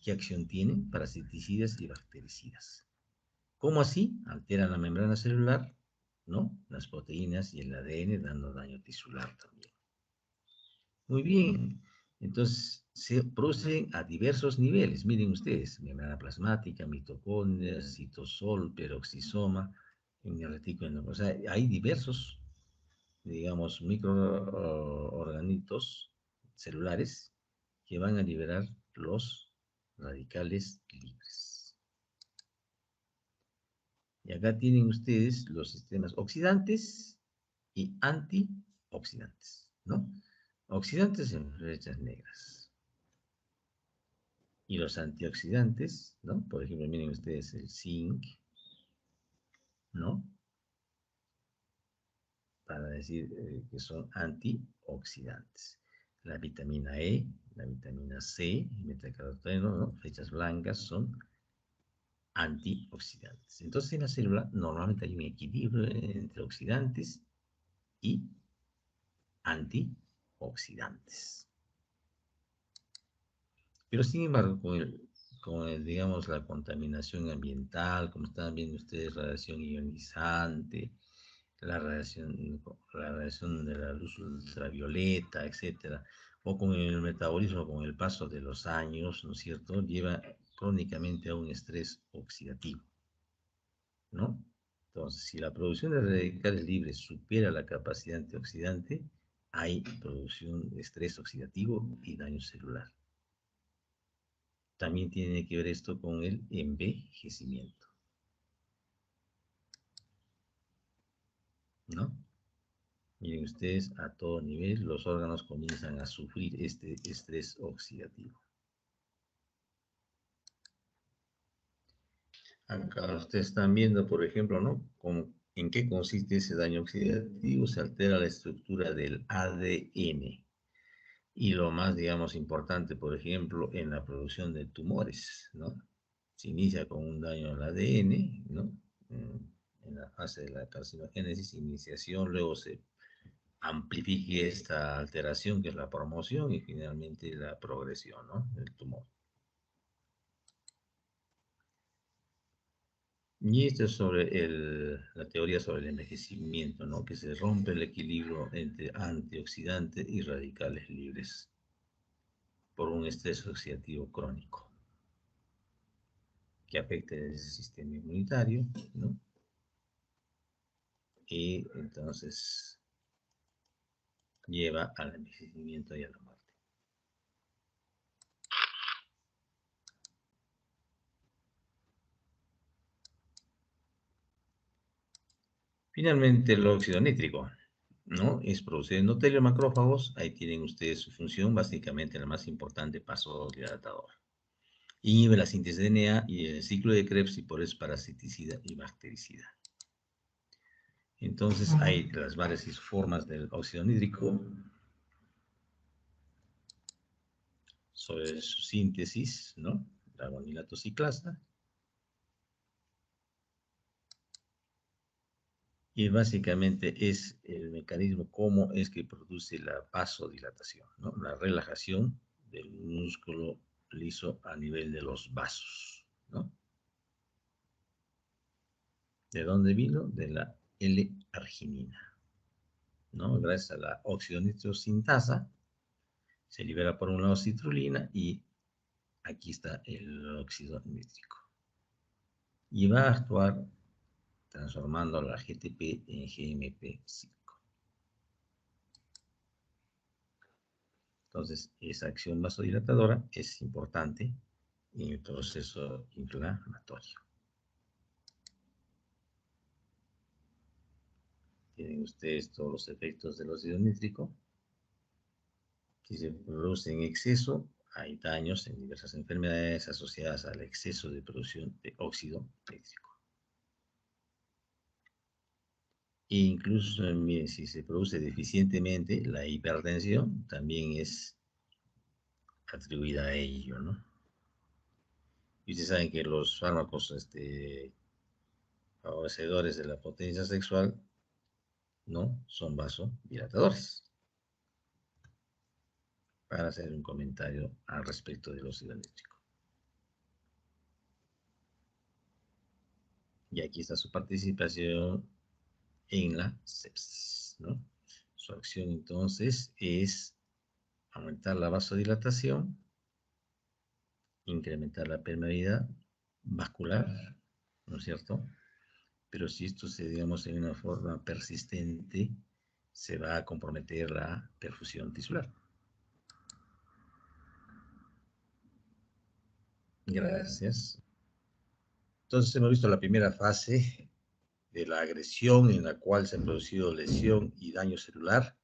¿Qué acción tienen? Parasiticidas y bactericidas. ¿Cómo así? Alteran la membrana celular, ¿no? Las proteínas y el ADN, dando daño tisular también. Muy bien. Entonces, se producen a diversos niveles. Miren ustedes, membrana plasmática, mitocondrias, citosol, peroxisoma, en el retículo. O sea, hay diversos, digamos, microorganitos celulares que van a liberar los radicales libres. Y acá tienen ustedes los sistemas oxidantes y antioxidantes, ¿no? Oxidantes en flechas negras. Y los antioxidantes, ¿no? Por ejemplo, miren ustedes el zinc, ¿no? Para decir que son antioxidantes. La vitamina E, la vitamina C, betacaroteno, ¿no? Flechas blancas son antioxidantes. Entonces en la célula normalmente hay un equilibrio entre oxidantes y antioxidantes. Pero sin embargo, digamos, la contaminación ambiental, como están viendo ustedes, radiación ionizante, la radiación de la luz ultravioleta, etcétera, o con el metabolismo, con el paso de los años, ¿no es cierto?, lleva crónicamente a un estrés oxidativo, ¿no? Entonces, si la producción de radicales libres supera la capacidad antioxidante, hay producción de estrés oxidativo y daño celular. También tiene que ver esto con el envejecimiento, ¿no? Miren ustedes, a todo nivel los órganos comienzan a sufrir este estrés oxidativo. Acá ustedes están viendo, por ejemplo, ¿no? ¿En qué consiste ese daño oxidativo? Se altera la estructura del ADN. Y lo más, digamos, importante, por ejemplo, en la producción de tumores, ¿no? Se inicia con un daño al ADN, ¿no? En la fase de la carcinogénesis, iniciación, luego se amplifique esta alteración que es la promoción y finalmente la progresión, ¿no?, del tumor. Y esto es sobre la teoría sobre el envejecimiento, ¿no?, que se rompe el equilibrio entre antioxidantes y radicales libres por un estrés oxidativo crónico que afecta el sistema inmunitario, ¿no? Y entonces lleva al envejecimiento y a la muerte. Finalmente, el óxido nítrico, ¿no? Es producir endotelio macrófagos. Ahí tienen ustedes su función, básicamente la más importante, vasodilatador. Inhibe la síntesis de DNA y el ciclo de Krebs y por eso es parasiticida y bactericida. Entonces hay las varias formas del óxido nítrico sobre su síntesis, ¿no? La guanilato ciclasa. Y básicamente es el mecanismo cómo es que produce la vasodilatación, ¿no? La relajación del músculo liso a nivel de los vasos, ¿no? ¿De dónde vino? De la L-arginina, ¿no? Gracias a la oxidonitrosintasa se libera por un lado citrulina y aquí está el óxido nítrico. Y va a actuar transformando la GTP en GMP5. Entonces, esa acción vasodilatadora es importante en el proceso inflamatorio. Tienen ustedes todos los efectos del óxido nítrico. Si se produce en exceso, hay daños en diversas enfermedades asociadas al exceso de producción de óxido nítrico. E incluso, miren, si se produce deficientemente, la hipertensión también es atribuida a ello, ¿no? Y ustedes saben que los fármacos favorecedores de la potencia sexual no son vasodilatadores. Para hacer un comentario al respecto del óxido nítrico. Y aquí está su participación en la sepsis, ¿no? Su acción entonces es aumentar la vasodilatación, incrementar la permeabilidad vascular, ¿no es cierto? Pero si esto se, digamos, en una forma persistente, se va a comprometer la perfusión tisular. Gracias. Entonces hemos visto la primera fase de la agresión en la cual se ha producido lesión y daño celular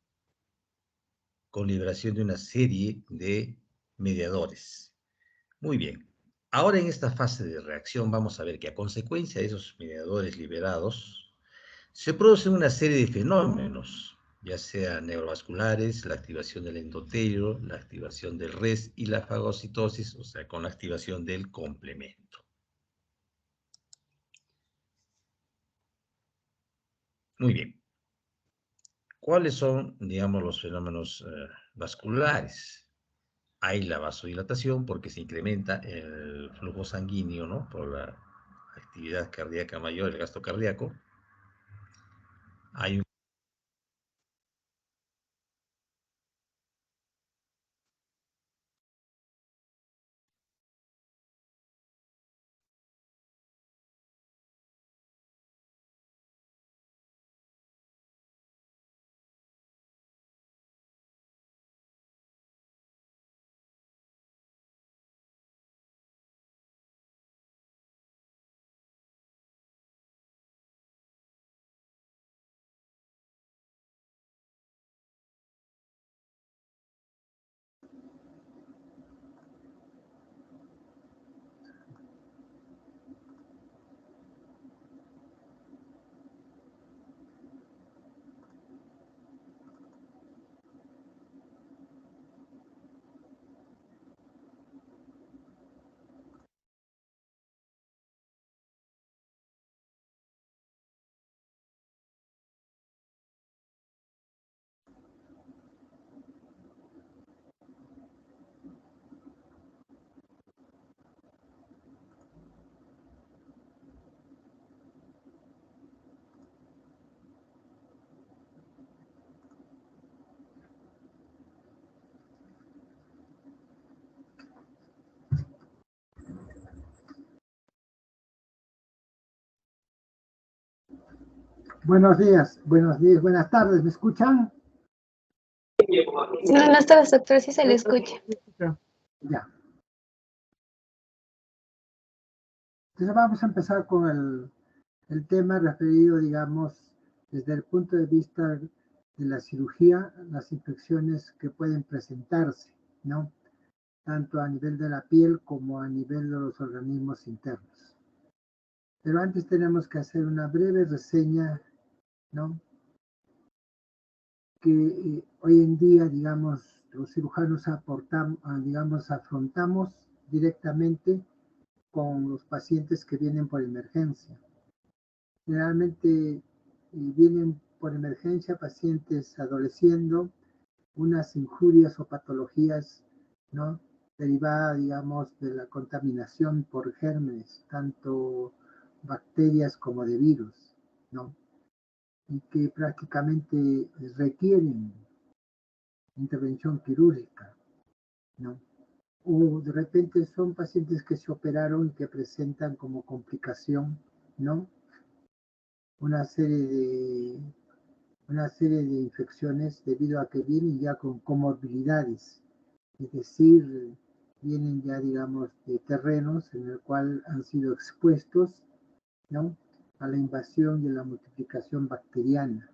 con liberación de una serie de mediadores. Muy bien. Ahora en esta fase de reacción vamos a ver que a consecuencia de esos mediadores liberados se producen una serie de fenómenos ya sea neurovasculares, la activación del endotelio, la activación del RES y la fagocitosis, o sea, con la activación del complemento. Muy bien. ¿Cuáles son, digamos, los fenómenos vasculares? Hay la vasodilatación porque se incrementa el flujo sanguíneo, ¿no? Por la actividad cardíaca mayor, el gasto cardíaco. Hay un Buenos días, buenas tardes, ¿me escuchan? Buenas tardes, doctor, sí se le escucha. Ya. Entonces vamos a empezar con el tema referido, digamos, desde el punto de vista de la cirugía, las infecciones que pueden presentarse, ¿no? Tanto a nivel de la piel como a nivel de los organismos internos. Pero antes tenemos que hacer una breve reseña, ¿no? Que hoy en día, digamos, los cirujanos afrontamos directamente con los pacientes que vienen por emergencia. Generalmente vienen por emergencia pacientes adoleciendo unas injurias o patologías, ¿no? Derivadas, digamos, de la contaminación por gérmenes, tanto bacterias como de virus, ¿no? Y que prácticamente requieren intervención quirúrgica, ¿no? O de repente son pacientes que se operaron y que presentan como complicación, ¿no? Una serie de infecciones debido a que vienen ya con comorbilidades, es decir, vienen ya, digamos, de terrenos en el cual han sido expuestos, ¿no? A la invasión y a la multiplicación bacteriana,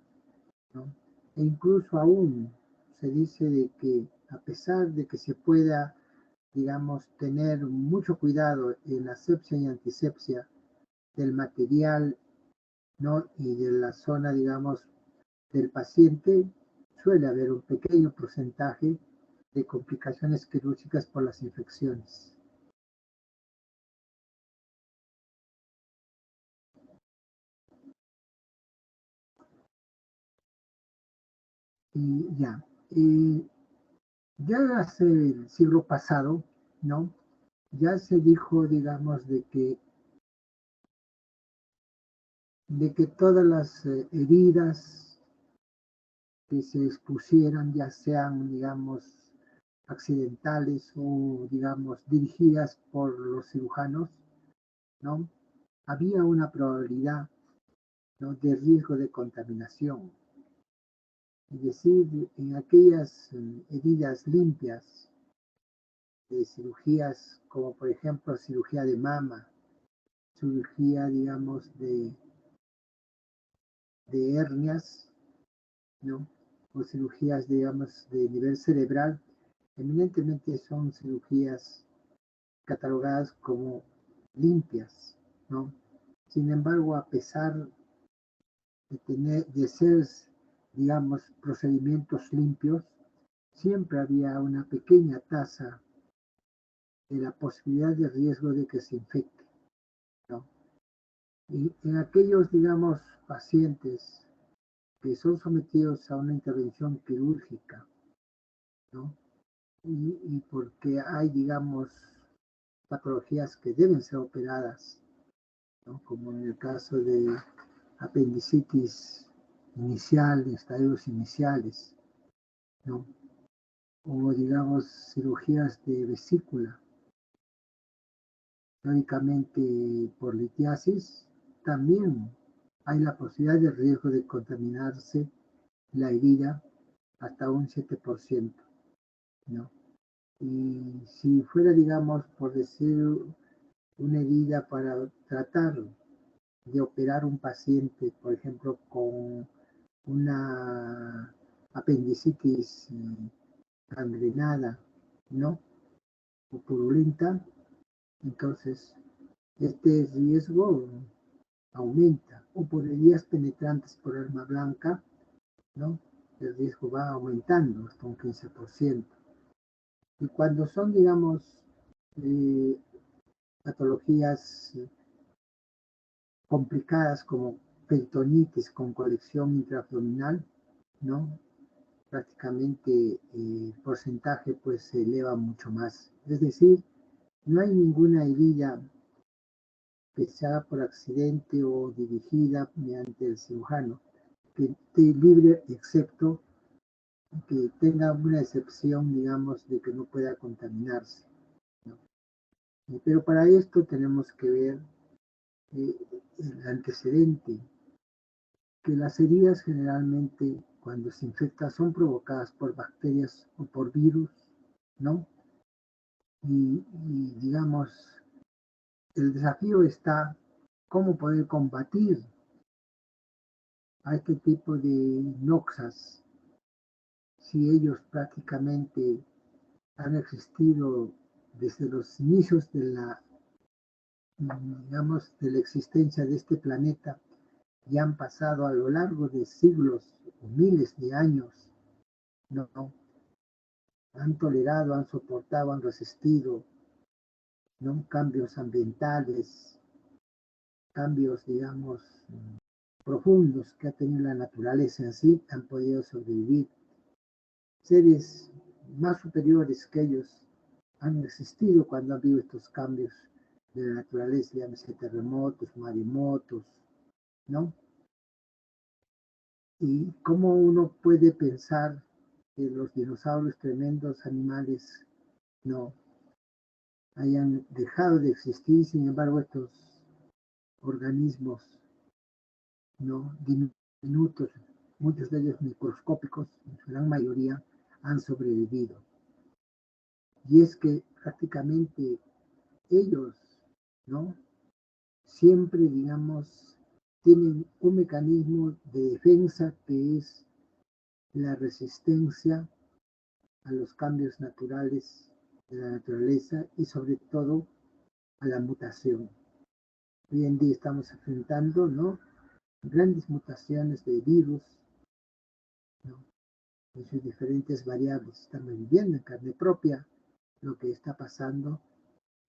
¿no? E incluso aún se dice de que a pesar de que se pueda, digamos, tener mucho cuidado en asepsia y antisepsia del material, ¿no? Y de la zona, digamos, del paciente, suele haber un pequeño porcentaje de complicaciones quirúrgicas por las infecciones. Y ya, ya hace el siglo pasado, ¿no? Ya se dijo, digamos, de que todas las heridas que se expusieran, ya sean, digamos, accidentales o, digamos, dirigidas por los cirujanos, ¿no? Había una probabilidad, ¿no? De riesgo de contaminación. Es decir, en aquellas heridas limpias de cirugías, como por ejemplo cirugía de mama, cirugía, digamos, de hernias, ¿no? O cirugías, digamos, de nivel cerebral, eminentemente son cirugías catalogadas como limpias, ¿no? Sin embargo, a pesar de ser, digamos, procedimientos limpios, siempre había una pequeña tasa de la posibilidad de riesgo de que se infecte, ¿no? Y en aquellos, digamos, pacientes que son sometidos a una intervención quirúrgica, ¿no? Y porque hay, digamos, patologías que deben ser operadas, ¿no? Como en el caso de apendicitis inicial, estadios iniciales, ¿no? O digamos cirugías de vesícula, teóricamente por litiasis, también hay la posibilidad de riesgo de contaminarse la herida hasta un 7%, ¿no? Y si fuera, digamos, por decir, una herida para tratar de operar un paciente, por ejemplo, con una apendicitis gangrenada, ¿no? O purulenta, entonces este riesgo aumenta. O por heridas penetrantes por arma blanca, ¿no? El riesgo va aumentando hasta un 15%. Y cuando son, digamos, eh, patologías complicadas como peritonitis con colección intraabdominal, ¿no? Prácticamente el porcentaje pues se eleva mucho más. Es decir, no hay ninguna herida que sea por accidente o dirigida mediante el cirujano que esté libre, excepto que tenga una excepción, digamos, de que no pueda contaminarse, ¿no? Pero para esto tenemos que ver eh, el antecedente, que las heridas generalmente cuando se infectan son provocadas por bacterias o por virus, ¿no? Y digamos, el desafío está cómo poder combatir a este tipo de noxas si ellos prácticamente han existido desde los inicios de la, digamos, de la existencia de este planeta y han pasado a lo largo de siglos o miles de años, ¿no? Han tolerado, han soportado, han resistido, ¿no? Cambios ambientales, cambios, digamos, profundos que ha tenido la naturaleza en sí, han podido sobrevivir. Seres más superiores que ellos han existido cuando han habido estos cambios de la naturaleza, llámese terremotos, maremotos, ¿no? Y cómo uno puede pensar que los dinosaurios, tremendos animales, no hayan dejado de existir, sin embargo estos organismos, no diminutos, muchos de ellos microscópicos, en su gran mayoría, han sobrevivido. Y es que prácticamente ellos, ¿no? Siempre, digamos, tienen un mecanismo de defensa que es la resistencia a los cambios naturales de la naturaleza y sobre todo a la mutación. Hoy en día estamos enfrentando, ¿no? Grandes mutaciones de virus, ¿no? En sus diferentes variables. Estamos viviendo en carne propia lo que está pasando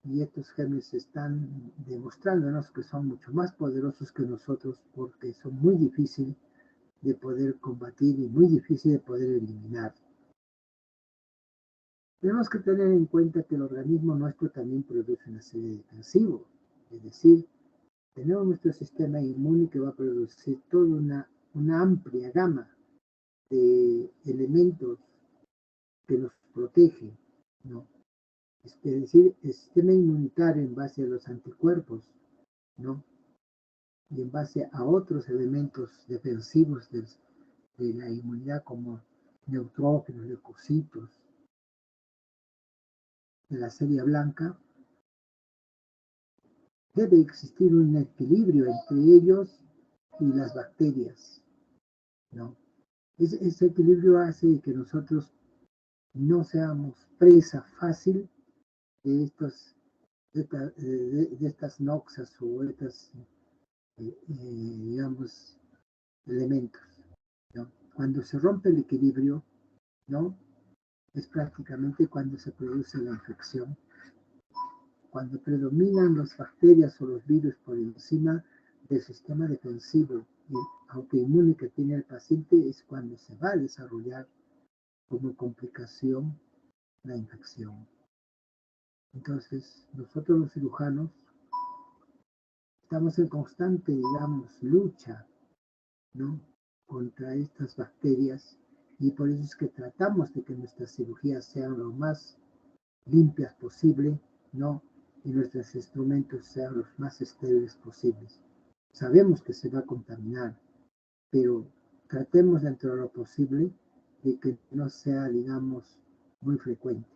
y estos genes están demostrándonos que son mucho más poderosos que nosotros porque son muy difíciles de poder combatir y muy difícil de poder eliminar. Tenemos que tener en cuenta que el organismo nuestro también produce una serie de defensivos, es decir, tenemos nuestro sistema inmune que va a producir toda una amplia gama de elementos que nos protegen, ¿no? Es decir, el sistema inmunitario en base a los anticuerpos, ¿no? Y en base a otros elementos defensivos de la inmunidad como neutrófilos, leucocitos, de la serie blanca, debe existir un equilibrio entre ellos y las bacterias, ¿no? Ese equilibrio hace que nosotros no seamos presa fácil de estas noxas o estas, digamos, elementos, ¿no? Cuando se rompe el equilibrio, ¿no? Es prácticamente cuando se produce la infección. Cuando predominan las bacterias o los virus por encima del sistema defensivo y autoinmune que tiene el paciente, es cuando se va a desarrollar como complicación la infección. Entonces, nosotros los cirujanos estamos en constante, digamos, lucha, ¿no?, contra estas bacterias, y por eso es que tratamos de que nuestras cirugías sean lo más limpias posible, ¿no?, y nuestros instrumentos sean los más estériles posibles. Sabemos que se va a contaminar, pero tratemos dentro de lo posible de que no sea, digamos, muy frecuente.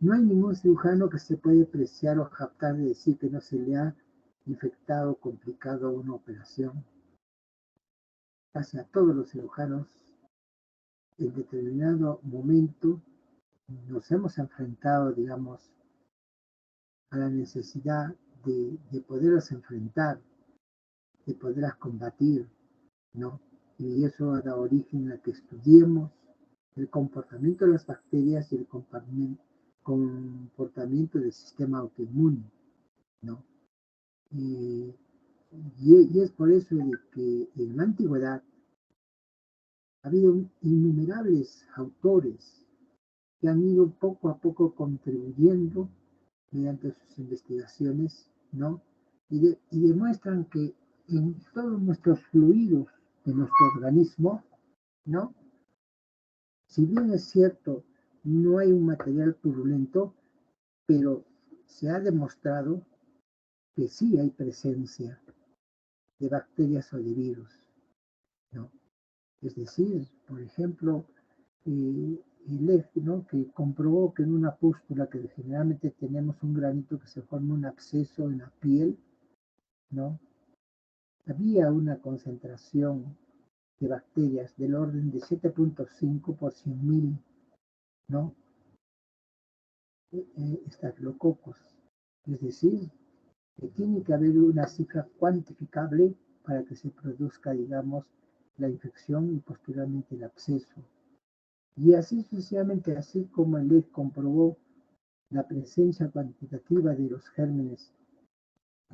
No hay ningún cirujano que se puede preciar o jactar de decir que no se le ha infectado o complicado una operación. Casi a todos los cirujanos, en determinado momento, nos hemos enfrentado, digamos, a la necesidad de poderlas enfrentar, de poderlas combatir, ¿no? Y eso ha dado origen a que estudiemos el comportamiento de las bacterias y el comportamiento del sistema autoinmune, ¿no? Y es por eso de que en la antigüedad ha habido innumerables autores que han ido poco a poco contribuyendo mediante sus investigaciones, ¿no? Y demuestran que en todos nuestros fluidos de nuestro organismo, ¿no?, si bien es cierto, no hay un material purulento, pero se ha demostrado que sí hay presencia de bacterias o de virus, ¿no? Es decir, por ejemplo, ¿no?, que comprobó que en una pústula que generalmente tenemos un granito que se forma un absceso en la piel, ¿no?, había una concentración de bacterias del orden de 7.5 por 100.000, ¿no?, estafilococos. Es decir, que tiene que haber una cifra cuantificable para que se produzca, digamos, la infección y posteriormente el absceso. Y así sucesivamente, así como el LED comprobó la presencia cuantitativa de los gérmenes,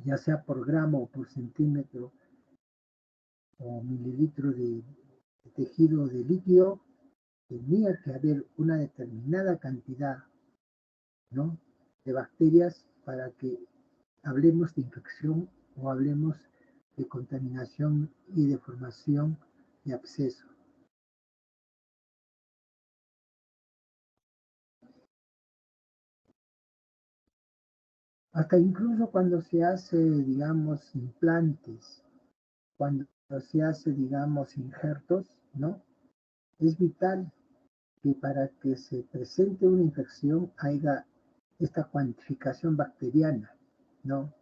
ya sea por gramo o por centímetro o mililitro de tejido de líquido, tenía que haber una determinada cantidad, ¿no?, de bacterias para que hablemos de infección o hablemos de contaminación y de formación de absceso. Hasta incluso cuando se hace, digamos, implantes, cuando se hace, digamos, injertos, ¿no?, es vital que para que se presente una infección haya esta cuantificación bacteriana, ¿no?,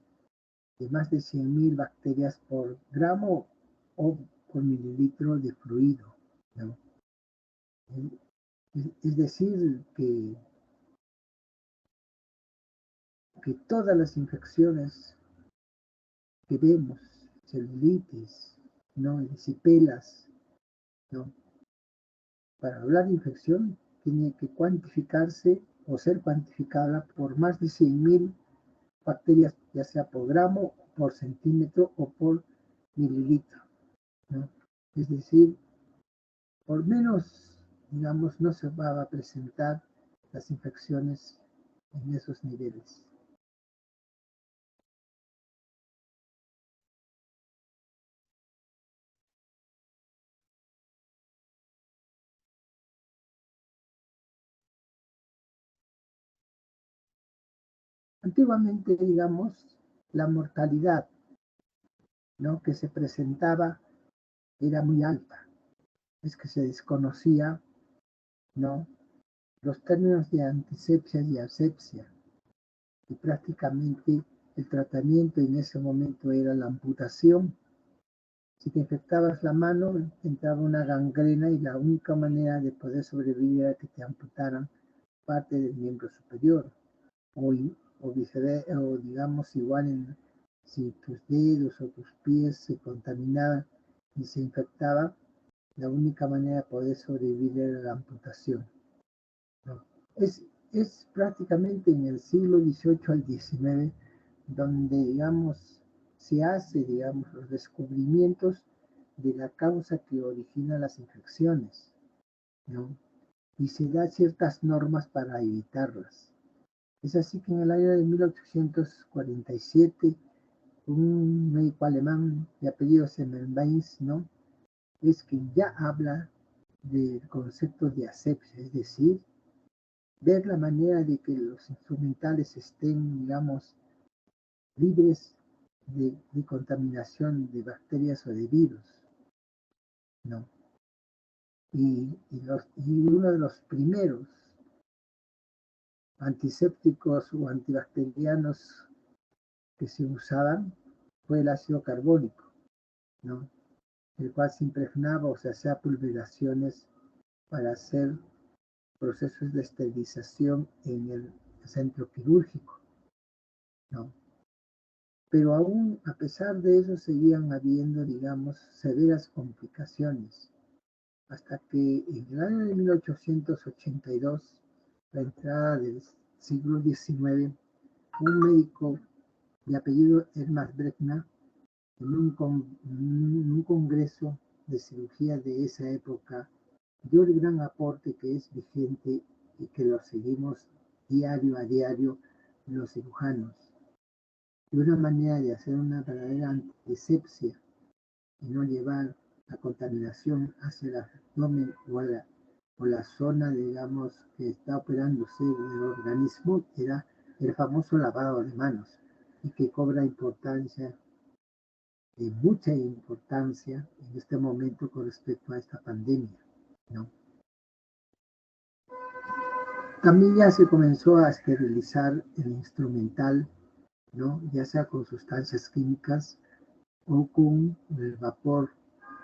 de más de 100.000 bacterias por gramo o por mililitro de fluido, ¿no? Es decir, que todas las infecciones que vemos, celulitis, ¿no?, erisipelas, ¿no?, para hablar de infección tiene que cuantificarse o ser cuantificada por más de 100.000 bacterias, ya sea por gramo, por centímetro o por mililitro, ¿no? Es decir, por menos, digamos, no se va a presentar las infecciones en esos niveles. Antiguamente, digamos, la mortalidad, ¿no?, que se presentaba era muy alta. Es que se desconocía, ¿no?, los términos de antisepsia y asepsia, y prácticamente el tratamiento en ese momento era la amputación. Si te infectabas la mano, entraba una gangrena y la única manera de poder sobrevivir era que te amputaran parte del miembro superior. Hoy o viceversa, o digamos igual si tus dedos o tus pies se contaminaban y se infectaban, la única manera de poder sobrevivir era la amputación, ¿no? Es prácticamente en el siglo XVIII al XIX donde, digamos, se hace, digamos, los descubrimientos de la causa que origina las infecciones, ¿no? Y se da ciertas normas para evitarlas. Es así que en el año de 1847, un médico alemán de apellido Semmelweis, ¿no?, es quien ya habla del concepto de asepsia, es decir, ver la manera de que los instrumentales estén, digamos, libres de contaminación de bacterias o de virus, ¿no? Y uno de los primeros antisépticos o antibacterianos que se usaban fue el ácido carbónico, ¿no?, el cual se impregnaba o se hacía pulverizaciones para hacer procesos de esterilización en el centro quirúrgico, ¿no? Pero aún a pesar de eso seguían habiendo, digamos, severas complicaciones, hasta que en el año de 1882, la entrada del siglo XIX, un médico de apellido Hermann Bregna, en un congreso de cirugía de esa época, dio el gran aporte que es vigente y que lo seguimos diario a diario los cirujanos, de una manera de hacer una verdadera antisepsia y no llevar la contaminación hacia el abdomen o la zona, digamos, que está operándose en el organismo, era el famoso lavado de manos, y que cobra importancia, mucha importancia en este momento con respecto a esta pandemia, ¿no? También ya se comenzó a esterilizar el instrumental, ¿no?, ya sea con sustancias químicas o con el vapor,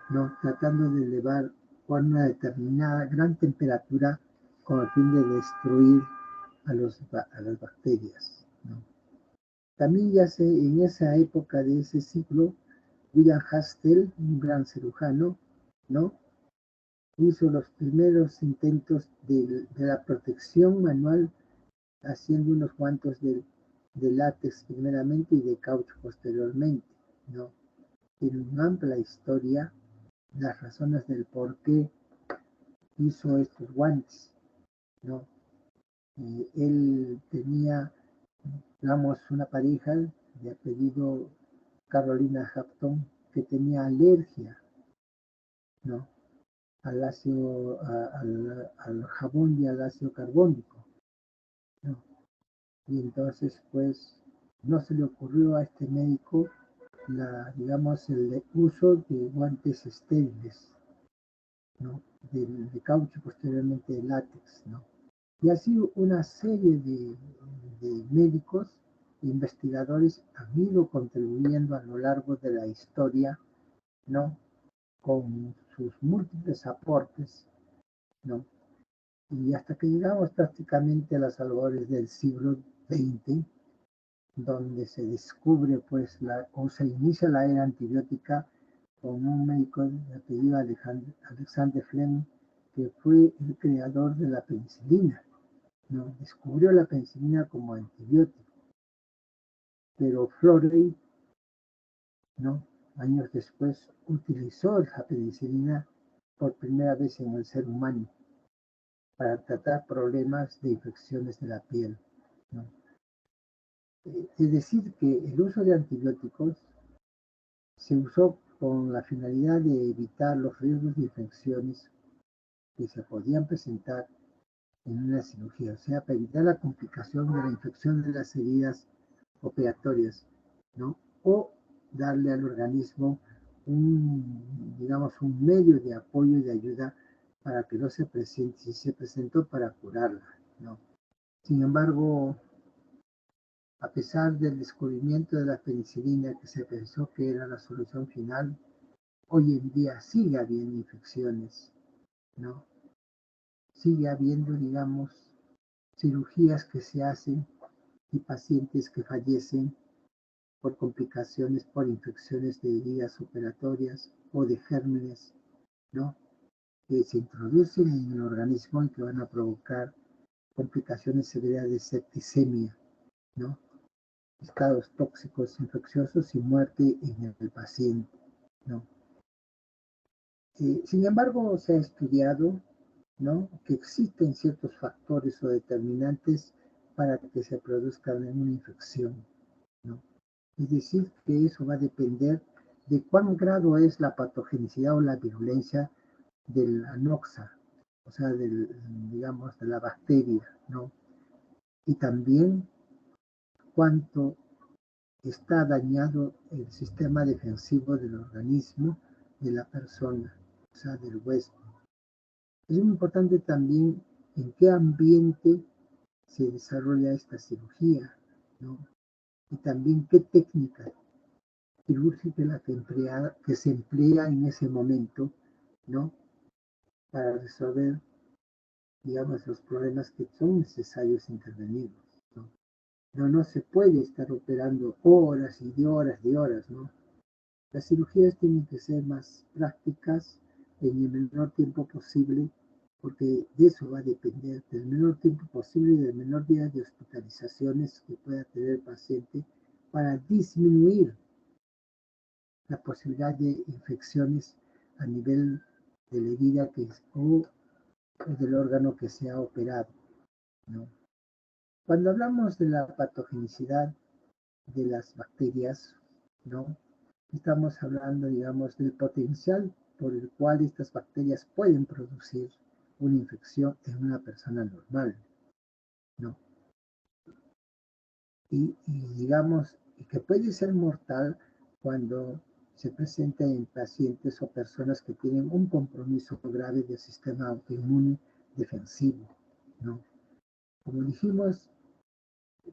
¿no?, tratando de elevar a una determinada gran temperatura con el fin de destruir a las bacterias, ¿no? También ya en esa época de ese siglo, William Hastel, un gran cirujano, ¿no?, hizo los primeros intentos de la protección manual, haciendo unos guantes de látex primeramente y de caucho posteriormente, ¿no? Tiene una amplia historia, las razones del por qué hizo estos guantes, ¿no? Él tenía, digamos, una pareja de apellido Carolina Hampton que tenía alergia, ¿no?, al ácido, al jabón y al ácido carbónico, ¿no? Y entonces, pues, no se le ocurrió a este médico digamos, el uso de guantes estériles, ¿no?, de caucho, posteriormente de látex, ¿no? Y así una serie de médicos e investigadores han ido contribuyendo a lo largo de la historia, ¿no?, con sus múltiples aportes, ¿no? Y hasta que llegamos prácticamente a las albores del siglo XX, donde se descubre, pues, o se inicia la era antibiótica con un médico de apellido Alexander Fleming, que fue el creador de la penicilina, ¿no? Descubrió la penicilina como antibiótico, pero Florey, ¿no?, años después utilizó la penicilina por primera vez en el ser humano para tratar problemas de infecciones de la piel, ¿no? Es decir, que el uso de antibióticos se usó con la finalidad de evitar los riesgos de infecciones que se podían presentar en una cirugía, o sea, para evitar la complicación de la infección de las heridas operatorias, ¿no? O darle al organismo digamos, un medio de apoyo y de ayuda para que no se presente, si se presentó, para curarla, ¿no? Sin embargo, a pesar del descubrimiento de la penicilina, que se pensó que era la solución final, hoy en día sigue habiendo infecciones, ¿no? Sigue habiendo, digamos, cirugías que se hacen y pacientes que fallecen por complicaciones, por infecciones de heridas operatorias o de gérmenes, ¿no? Que se introducen en el organismo y que van a provocar complicaciones severas de septicemia, ¿no? Estados tóxicos infecciosos y muerte en el paciente, ¿no? Sin embargo, se ha estudiado, ¿no?, que existen ciertos factores o determinantes para que se produzca una infección, ¿no? Es decir, que eso va a depender de cuán grado es la patogenicidad o la virulencia del anoxa, o sea, digamos, de la bacteria, ¿no? Y también cuánto está dañado el sistema defensivo del organismo de la persona, o sea, del huésped. Es muy importante también en qué ambiente se desarrolla esta cirugía, ¿no? Y también qué técnica quirúrgica es la que se emplea en ese momento, ¿no? Para resolver, digamos, los problemas que son necesarios intervenir, ¿no? No se puede estar operando horas y de horas, ¿no? Las cirugías tienen que ser más prácticas en el menor tiempo posible, porque de eso va a depender, del menor tiempo posible y del menor día de hospitalizaciones que pueda tener el paciente para disminuir la posibilidad de infecciones a nivel de la herida o del órgano que se ha operado, ¿no? Cuando hablamos de la patogenicidad de las bacterias, ¿no?, estamos hablando, digamos, del potencial por el cual estas bacterias pueden producir una infección en una persona normal, ¿no? Y digamos, que puede ser mortal cuando se presenta en pacientes o personas que tienen un compromiso grave del sistema autoinmune defensivo, ¿no? Como dijimos,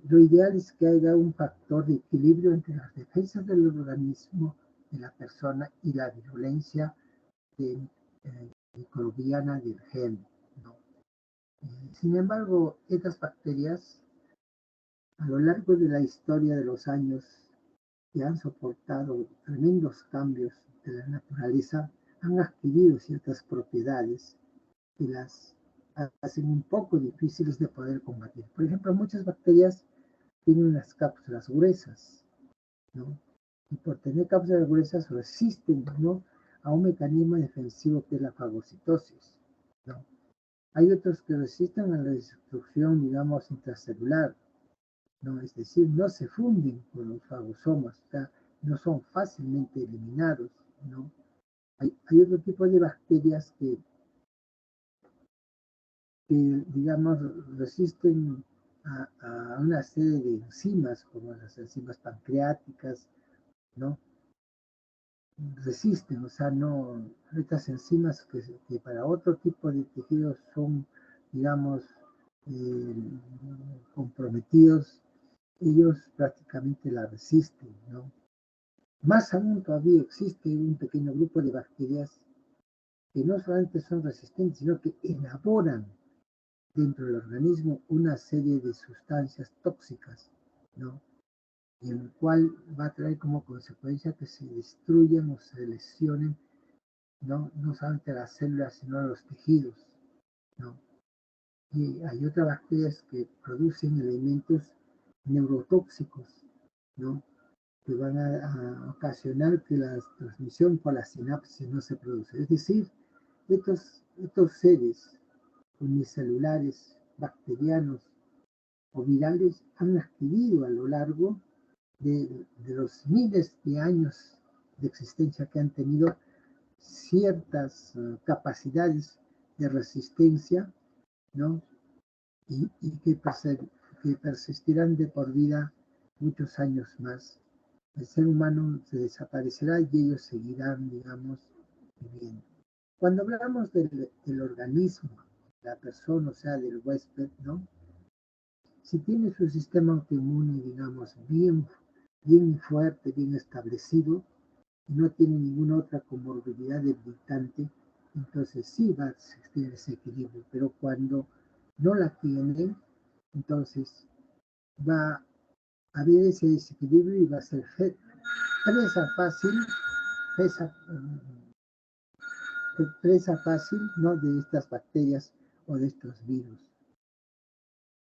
lo ideal es que haya un factor de equilibrio entre las defensas del organismo de la persona y la virulencia microbiana del gen, ¿no? Sin embargo, estas bacterias, a lo largo de la historia de los años, que han soportado tremendos cambios de la naturaleza, han adquirido ciertas propiedades que las hacen un poco difíciles de poder combatir. Por ejemplo, muchas bacterias tienen unas cápsulas gruesas, ¿no? Y por tener cápsulas gruesas resisten, ¿no?, a un mecanismo defensivo que es la fagocitosis, ¿no? Hay otros que resisten a la destrucción, digamos, intracelular, ¿no? Es decir, no se funden con los fagosomas, o sea, no son fácilmente eliminados, ¿no? Hay otro tipo de bacterias que digamos, resisten a una serie de enzimas, como las enzimas pancreáticas, ¿no? Resisten, o sea, no, estas enzimas que para otro tipo de tejidos son, digamos, eh, comprometidos, ellos prácticamente la resisten, ¿no? Más aún todavía existe un pequeño grupo de bacterias que no solamente son resistentes, sino que elaboran dentro del organismo una serie de sustancias tóxicas, ¿no? Y el cual va a traer como consecuencia que se destruyan o se lesionen, ¿no?, no solamente las células, sino los tejidos, ¿no? Y hay otras bacterias que producen elementos neurotóxicos, ¿no?, que van a ocasionar que la transmisión por la sinapsis no se produce. Es decir, estos seres unicelulares, bacterianos o virales han adquirido a lo largo de los miles de años de existencia que han tenido ciertas capacidades de resistencia, ¿no? Y que persistirán de por vida muchos años más. El ser humano se desaparecerá y ellos seguirán, digamos, viviendo. Cuando hablamos del organismo, la persona, o sea, del huésped, ¿no? Si tiene su sistema autoinmune, digamos, bien fuerte, bien establecido, y no tiene ninguna otra comorbilidad debilitante, entonces sí va a existir ese equilibrio. Pero cuando no la tiene, entonces va haber ese desequilibrio y va a ser presa fácil, presa fácil, ¿no?, de estas bacterias o de estos virus.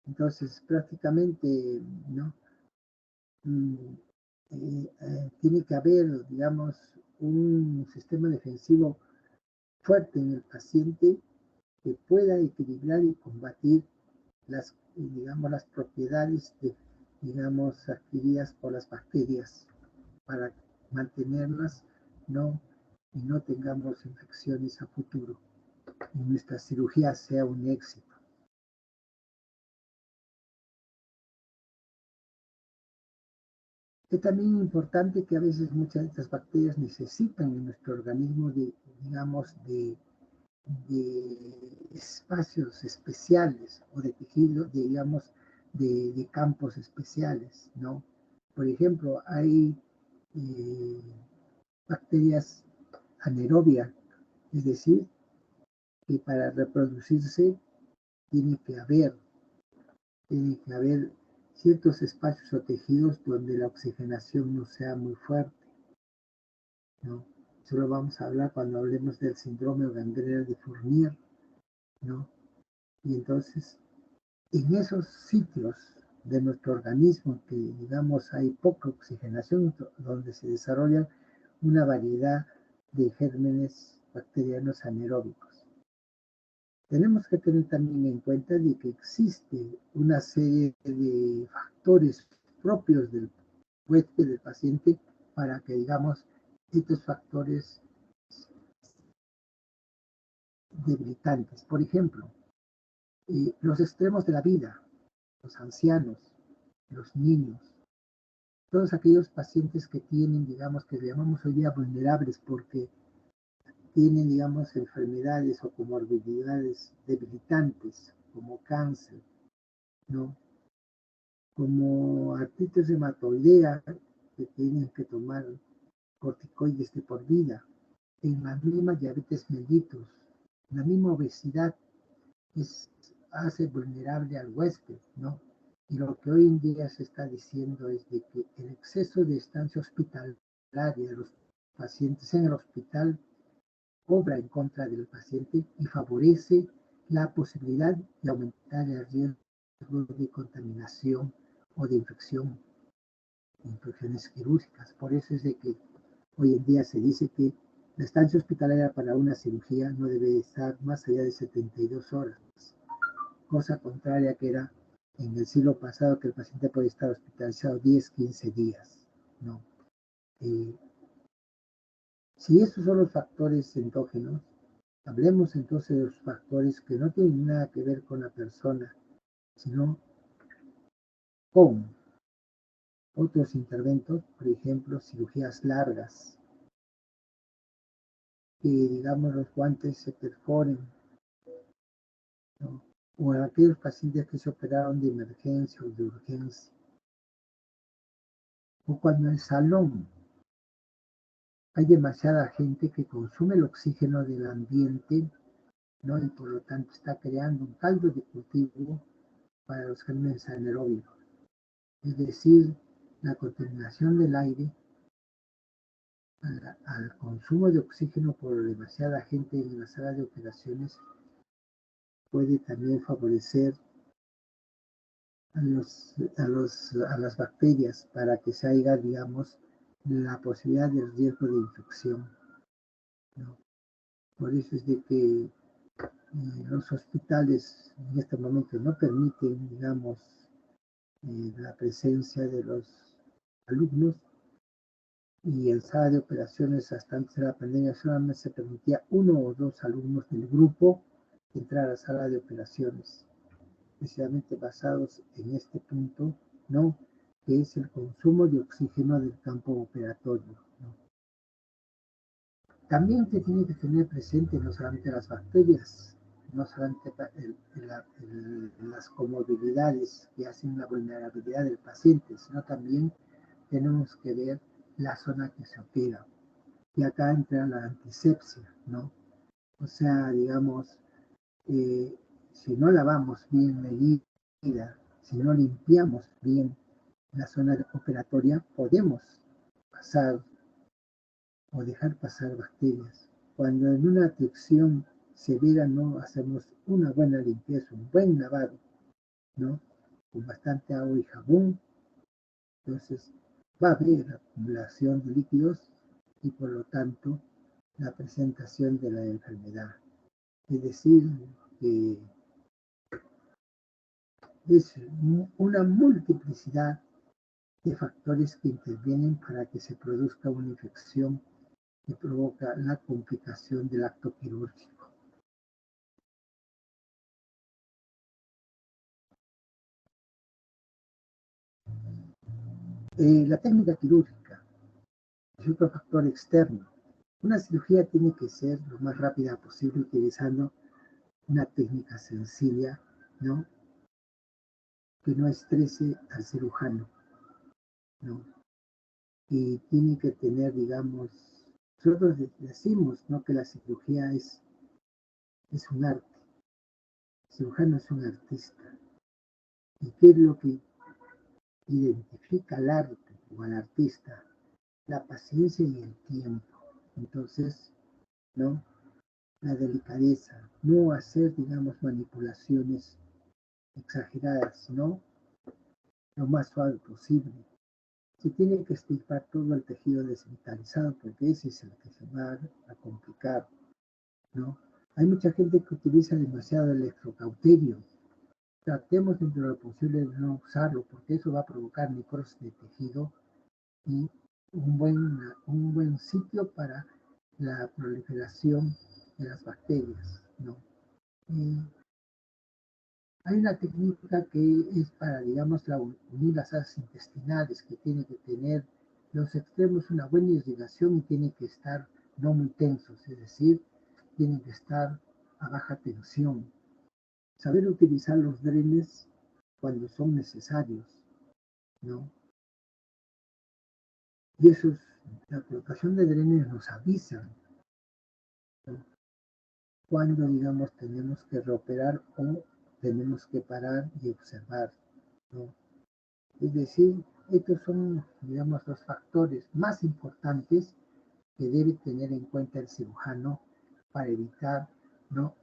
Entonces, prácticamente, ¿no?, tiene que haber, digamos, un sistema defensivo fuerte en el paciente que pueda equilibrar y combatir las, digamos, las propiedades digamos, adquiridas por las bacterias para mantenerlas, ¿no?, y no tengamos infecciones a futuro y nuestra cirugía sea un éxito. Es también importante que a veces muchas de estas bacterias necesitan en nuestro organismo digamos, de espacios especiales o de tejidos, digamos, de campos especiales, ¿no? Por ejemplo, hay bacterias anaerobias, es decir, que para reproducirse tiene que haber ciertos espacios o tejidos donde la oxigenación no sea muy fuerte, ¿no? Eso lo vamos a hablar cuando hablemos del síndrome gangreno de Fournier, ¿no? Y entonces, en esos sitios de nuestro organismo que, digamos, hay poca oxigenación, donde se desarrollan una variedad de gérmenes bacterianos anaeróbicos. Tenemos que tener también en cuenta de que existe una serie de factores propios del huésped, del paciente, para que, digamos, estos factores debilitantes. Por ejemplo, los extremos de la vida, los ancianos, los niños, todos aquellos pacientes que tienen, digamos, que llamamos hoy día vulnerables porque tienen, digamos, enfermedades o comorbilidades debilitantes, como cáncer, ¿no?, como artritis reumatoidea, que tienen que tomar corticoides de por vida, en la misma diabetes mellitus, la misma obesidad hace vulnerable al huésped, ¿no? Y lo que hoy en día se está diciendo es de que el exceso de estancia hospitalaria de los pacientes en el hospital obra en contra del paciente y favorece la posibilidad de aumentar el riesgo de contaminación o de infecciones quirúrgicas. Por eso es de que hoy en día se dice que la estancia hospitalaria para una cirugía no debe estar más allá de 72 horas, cosa contraria que era en el siglo pasado, que el paciente puede estar hospitalizado 10, 15 días, ¿no? Si estos son los factores endógenos, hablemos entonces de los factores que no tienen nada que ver con la persona, sino con otros interventos, por ejemplo, cirugías largas, que, digamos, los guantes se perforen, ¿no?, o en aquellos pacientes que se operaron de emergencia o de urgencia, o cuando en el salón hay demasiada gente que consume el oxígeno del ambiente, ¿no?, y por lo tanto está creando un caldo de cultivo para los gérmenes anaeróbicos. Es decir, la contaminación del aire al consumo de oxígeno por demasiada gente en la sala de operaciones puede también favorecer a las bacterias para que se haya, digamos, la posibilidad del riesgo de infección, ¿no? Por eso es de que los hospitales en este momento no permiten, digamos, la presencia de los alumnos, y en sala de operaciones hasta antes de la pandemia solamente se permitía 1 o 2 alumnos del grupo entrar a la sala de operaciones, especialmente basados en este punto, ¿no?, que es el consumo de oxígeno del campo operatorio, ¿no? También se tiene que tener presente no solamente las bacterias, no solamente las comorbilidades que hacen la vulnerabilidad del paciente, sino también tenemos que ver la zona que se opera. Y acá entra la antisepsia, ¿no? O sea, digamos, si no lavamos bien la herida, si no limpiamos bien en la zona operatoria podemos pasar o dejar pasar bacterias. Cuando en una afección severa no hacemos una buena limpieza, un buen lavado, ¿no? Con bastante agua y jabón, entonces va a haber acumulación de líquidos y por lo tanto la presentación de la enfermedad. Es decir, que es una multiplicidad de factores que intervienen para que se produzca una infección que provoca la complicación del acto quirúrgico. La técnica quirúrgica es otro factor externo. Una cirugía tiene que ser lo más rápida posible utilizando una técnica sencilla, ¿no? Que no estrese al cirujano, ¿no? Y tiene que tener, digamos, nosotros decimos, ¿no? Que la cirugía es un arte. El cirujano es un artista. ¿Y qué es lo que identifica al arte o al artista? La paciencia y el tiempo. Entonces, ¿no? La delicadeza, no hacer, digamos, manipulaciones exageradas, sino lo más suave posible. Se tiene que extirpar todo el tejido desvitalizado porque ese es el que se va a complicar, ¿no? Hay mucha gente que utiliza demasiado electrocauterio. Tratemos dentro de lo posible de no usarlo porque eso va a provocar necrosis de tejido y un buen sitio para la proliferación de las bacterias, ¿no? Hay una técnica que es para, digamos, unir las asas intestinales, que tiene que tener los extremos una buena irrigación y tiene que estar no muy tensos, es decir, tienen que estar a baja tensión. Saber utilizar los drenes cuando son necesarios, ¿no? Y eso es, la colocación de drenes nos avisan, ¿no? Cuando, digamos, tenemos que reoperar o tenemos que parar y observar, ¿no? Es decir, estos son, digamos, los factores más importantes que debe tener en cuenta el cirujano para evitar, ¿no?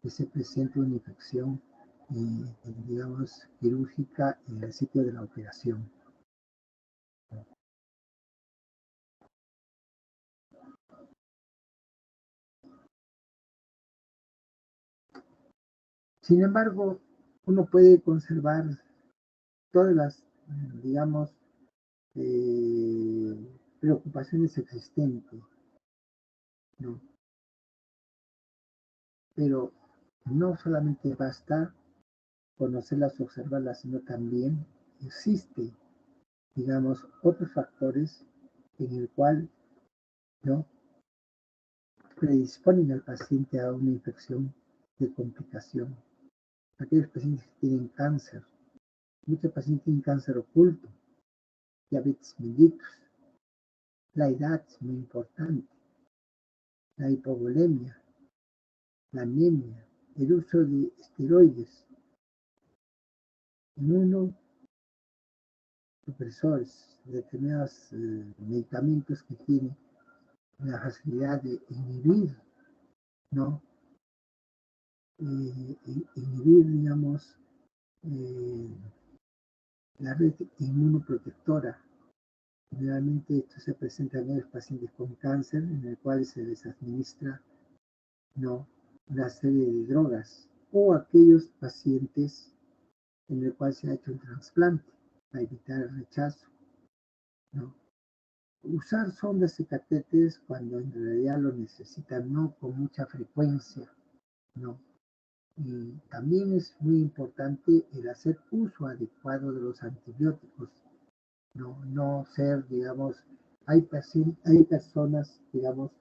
Que se presente una infección, digamos, quirúrgica en el sitio de la operación. Sin embargo, uno puede conservar todas las, digamos, preocupaciones existentes, ¿no? Pero no solamente basta conocerlas, observarlas, sino también existe, digamos, otros factores en el cual, ¿no? predisponen al paciente a una infección de complicación. Aquellos pacientes que tienen cáncer, muchos pacientes tienen cáncer oculto, diabetes mellitus, la edad es muy importante, la hipovolemia, la anemia, el uso de esteroides, inmunosupresores, determinados medicamentos que tienen la facilidad de inhibir, ¿no? Inhibir, digamos, la red inmunoprotectora. Generalmente esto se presenta en los pacientes con cáncer, en el cual se les administra, ¿no? una serie de drogas, o aquellos pacientes en el cual se ha hecho un trasplante para evitar el rechazo, ¿no? Usar sondas y catéteres cuando en realidad lo necesitan, no con mucha frecuencia, ¿no? Y también es muy importante el hacer uso adecuado de los antibióticos, no ser, digamos, hay personas, digamos,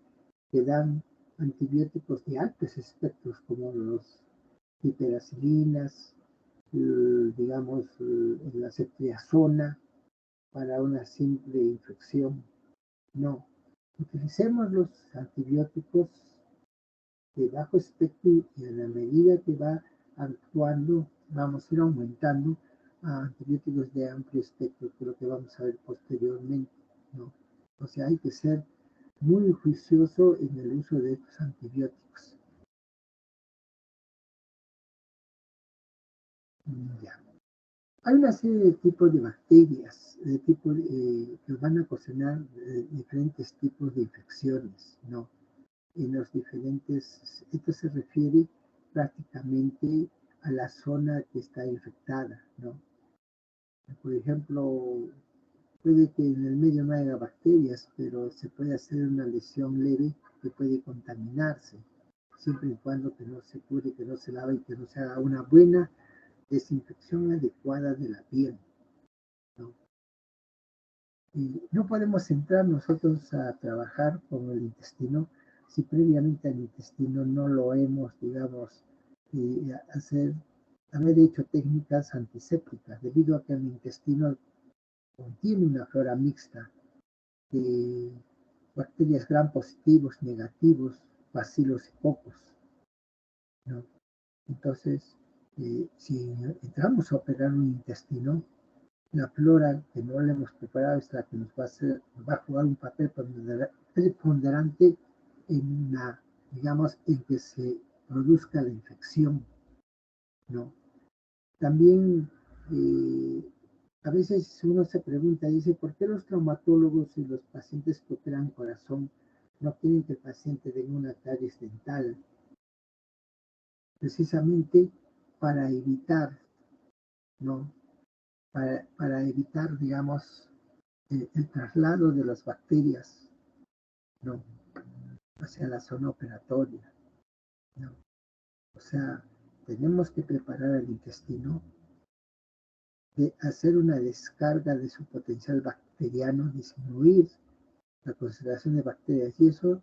que dan antibióticos de altos espectros como los piperacilinas, digamos, la ceftriaxona para una simple infección. No, utilicemos los antibióticos de bajo espectro y a la medida que va actuando, vamos a ir aumentando a antibióticos de amplio espectro, que es lo que vamos a ver posteriormente, ¿no? O sea, hay que ser muy juicioso en el uso de estos antibióticos. Ya. Hay una serie de tipos de bacterias, que van a ocasionar diferentes tipos de infecciones, ¿no? En los diferentes, esto se refiere prácticamente a la zona que está infectada, ¿no? Por ejemplo, puede que en el medio no haya bacterias, pero se puede hacer una lesión leve que puede contaminarse, siempre y cuando que no se cure, que no se lave y que no se haga una buena desinfección adecuada de la piel, ¿no? Y no podemos entrar nosotros a trabajar con el intestino si previamente al intestino no lo hemos, digamos, haber hecho técnicas antisépticas, debido a que el intestino contiene una flora mixta de bacterias gram positivos, negativos, bacilos y cocos, ¿no? Entonces, si entramos a operar un intestino, la flora que no le hemos preparado es la que nos va a jugar un papel preponderante digamos, en que se produzca la infección, ¿no? También, a veces uno se pregunta, dice, ¿por qué los traumatólogos y los pacientes que operan corazón no quieren que el paciente tenga una caries dental? Precisamente para evitar, ¿no? Para evitar, digamos, el traslado de las bacterias, ¿no? Hacia la zona operatoria, ¿no? O sea, tenemos que preparar el intestino, de hacer una descarga de su potencial bacteriano, disminuir la concentración de bacterias, y eso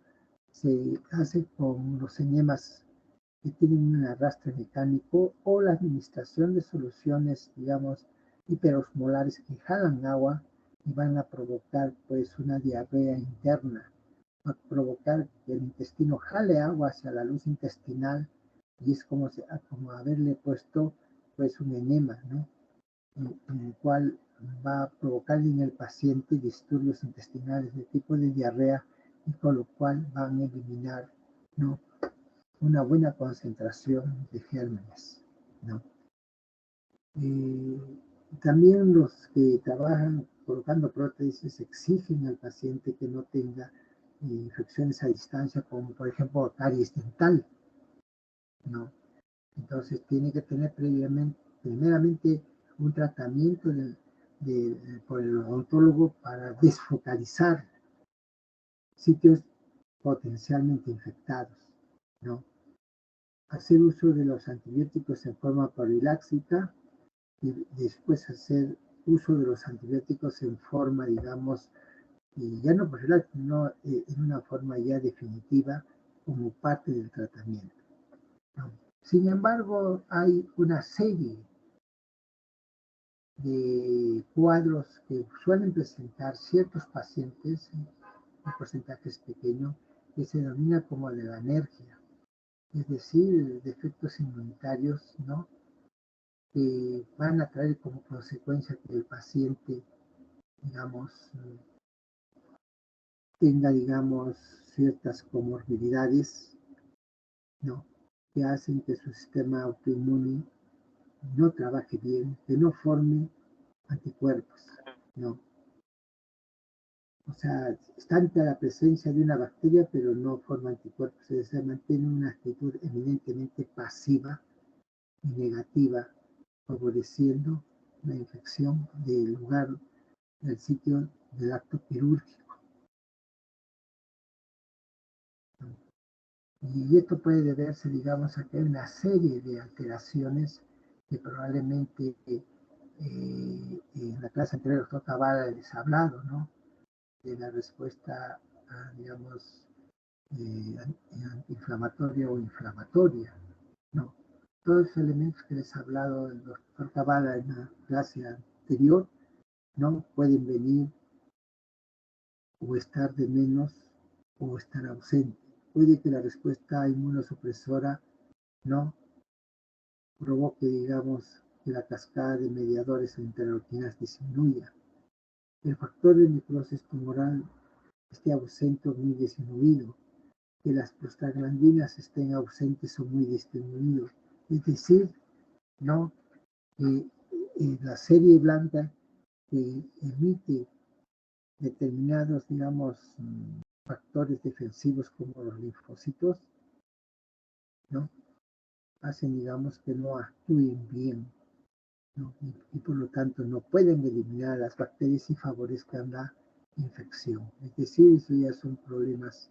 se hace con los enemas que tienen un arrastre mecánico o la administración de soluciones, digamos, hiperosmolares que jalan agua y van a provocar pues una diarrea interna, va a provocar que el intestino jale agua hacia la luz intestinal y es como haberle puesto pues un enema, ¿no? En el cual va a provocar en el paciente disturbios intestinales de tipo de diarrea y con lo cual van a eliminar, ¿no?, una buena concentración de gérmenes, ¿no? También los que trabajan colocando prótesis exigen al paciente que no tenga infecciones a distancia, como por ejemplo caries dental, ¿no? Entonces tiene que tener primeramente un tratamiento por el odontólogo para desfocalizar sitios potencialmente infectados, ¿no? Hacer uso de los antibióticos en forma profiláctica y después hacer uso de los antibióticos en forma, digamos, ya no profiláctica, no, en una forma ya definitiva como parte del tratamiento, ¿no? Sin embargo, hay una serie de cuadros que suelen presentar ciertos pacientes, un porcentaje es pequeño, que se denomina como de la alergia, es decir, defectos inmunitarios, ¿no?, que van a traer como consecuencia que el paciente, digamos, tenga, digamos, ciertas comorbilidades, ¿no?, que hacen que su sistema autoinmune no trabaje bien, que no forme anticuerpos, ¿no? O sea, está ante la presencia de una bacteria, pero no forma anticuerpos, se mantiene una actitud eminentemente pasiva y negativa, favoreciendo la infección del lugar, del sitio del acto quirúrgico, ¿no? Y esto puede deberse, digamos, a que hay una serie de alteraciones que probablemente en la clase anterior el doctor Cabal les ha hablado, ¿no?, de la respuesta, digamos, antiinflamatoria o inflamatoria, ¿no? Todos los elementos que les ha hablado el doctor Cabal en la clase anterior, ¿no?, pueden venir o estar de menos o estar ausente. Puede que la respuesta inmunosupresora no provoque, digamos, que la cascada de mediadores o interleuquinas disminuya, el factor de necrosis tumoral esté ausente o muy disminuido, que las prostaglandinas estén ausentes o muy disminuidos. Es decir, ¿no? Que la serie blanca que emite determinados, digamos, factores defensivos como los linfocitos, ¿no? Hacen, digamos, que no actúen bien, ¿no? Y por lo tanto no pueden eliminar las bacterias y favorezcan la infección. Es decir, eso ya son problemas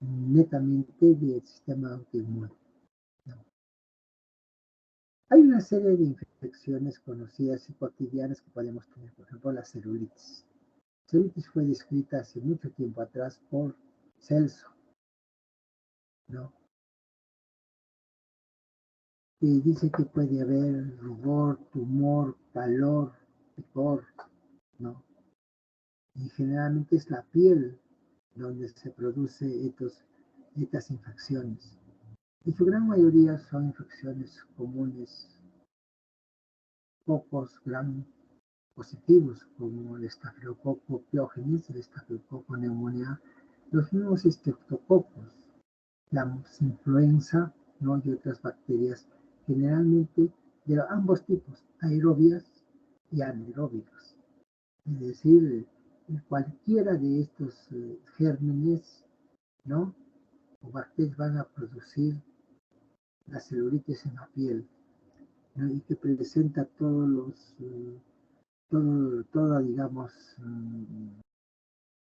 netamente del sistema autoinmune, ¿no? Hay una serie de infecciones conocidas y cotidianas que podemos tener, por ejemplo, la celulitis. La celulitis fue descrita hace mucho tiempo atrás por Celso, ¿no? Y dice que puede haber rubor, tumor, calor, picor, ¿no? Y generalmente es la piel donde se produce estas infecciones. En su gran mayoría son infecciones comunes, pocos gram positivos, como el estafilococo piógenes, el estafilococo neumonía, los mismos estreptococos, la influenza, ¿no? Y otras bacterias, generalmente de ambos tipos, aerobias y anaeróbicas. Es decir, cualquiera de estos gérmenes, ¿no? O bacterias van a producir la celulitis en la piel, ¿no? Y que presenta toda, digamos,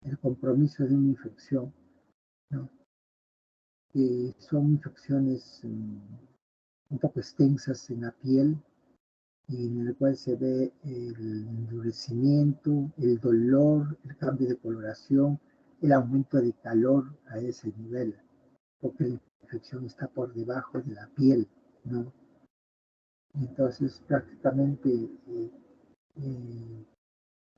el compromiso de una infección, ¿no? Que son infecciones un poco extensas en la piel y en el cual se ve el endurecimiento, el dolor, el cambio de coloración, el aumento de calor a ese nivel, porque la infección está por debajo de la piel, ¿no? Entonces prácticamente eh,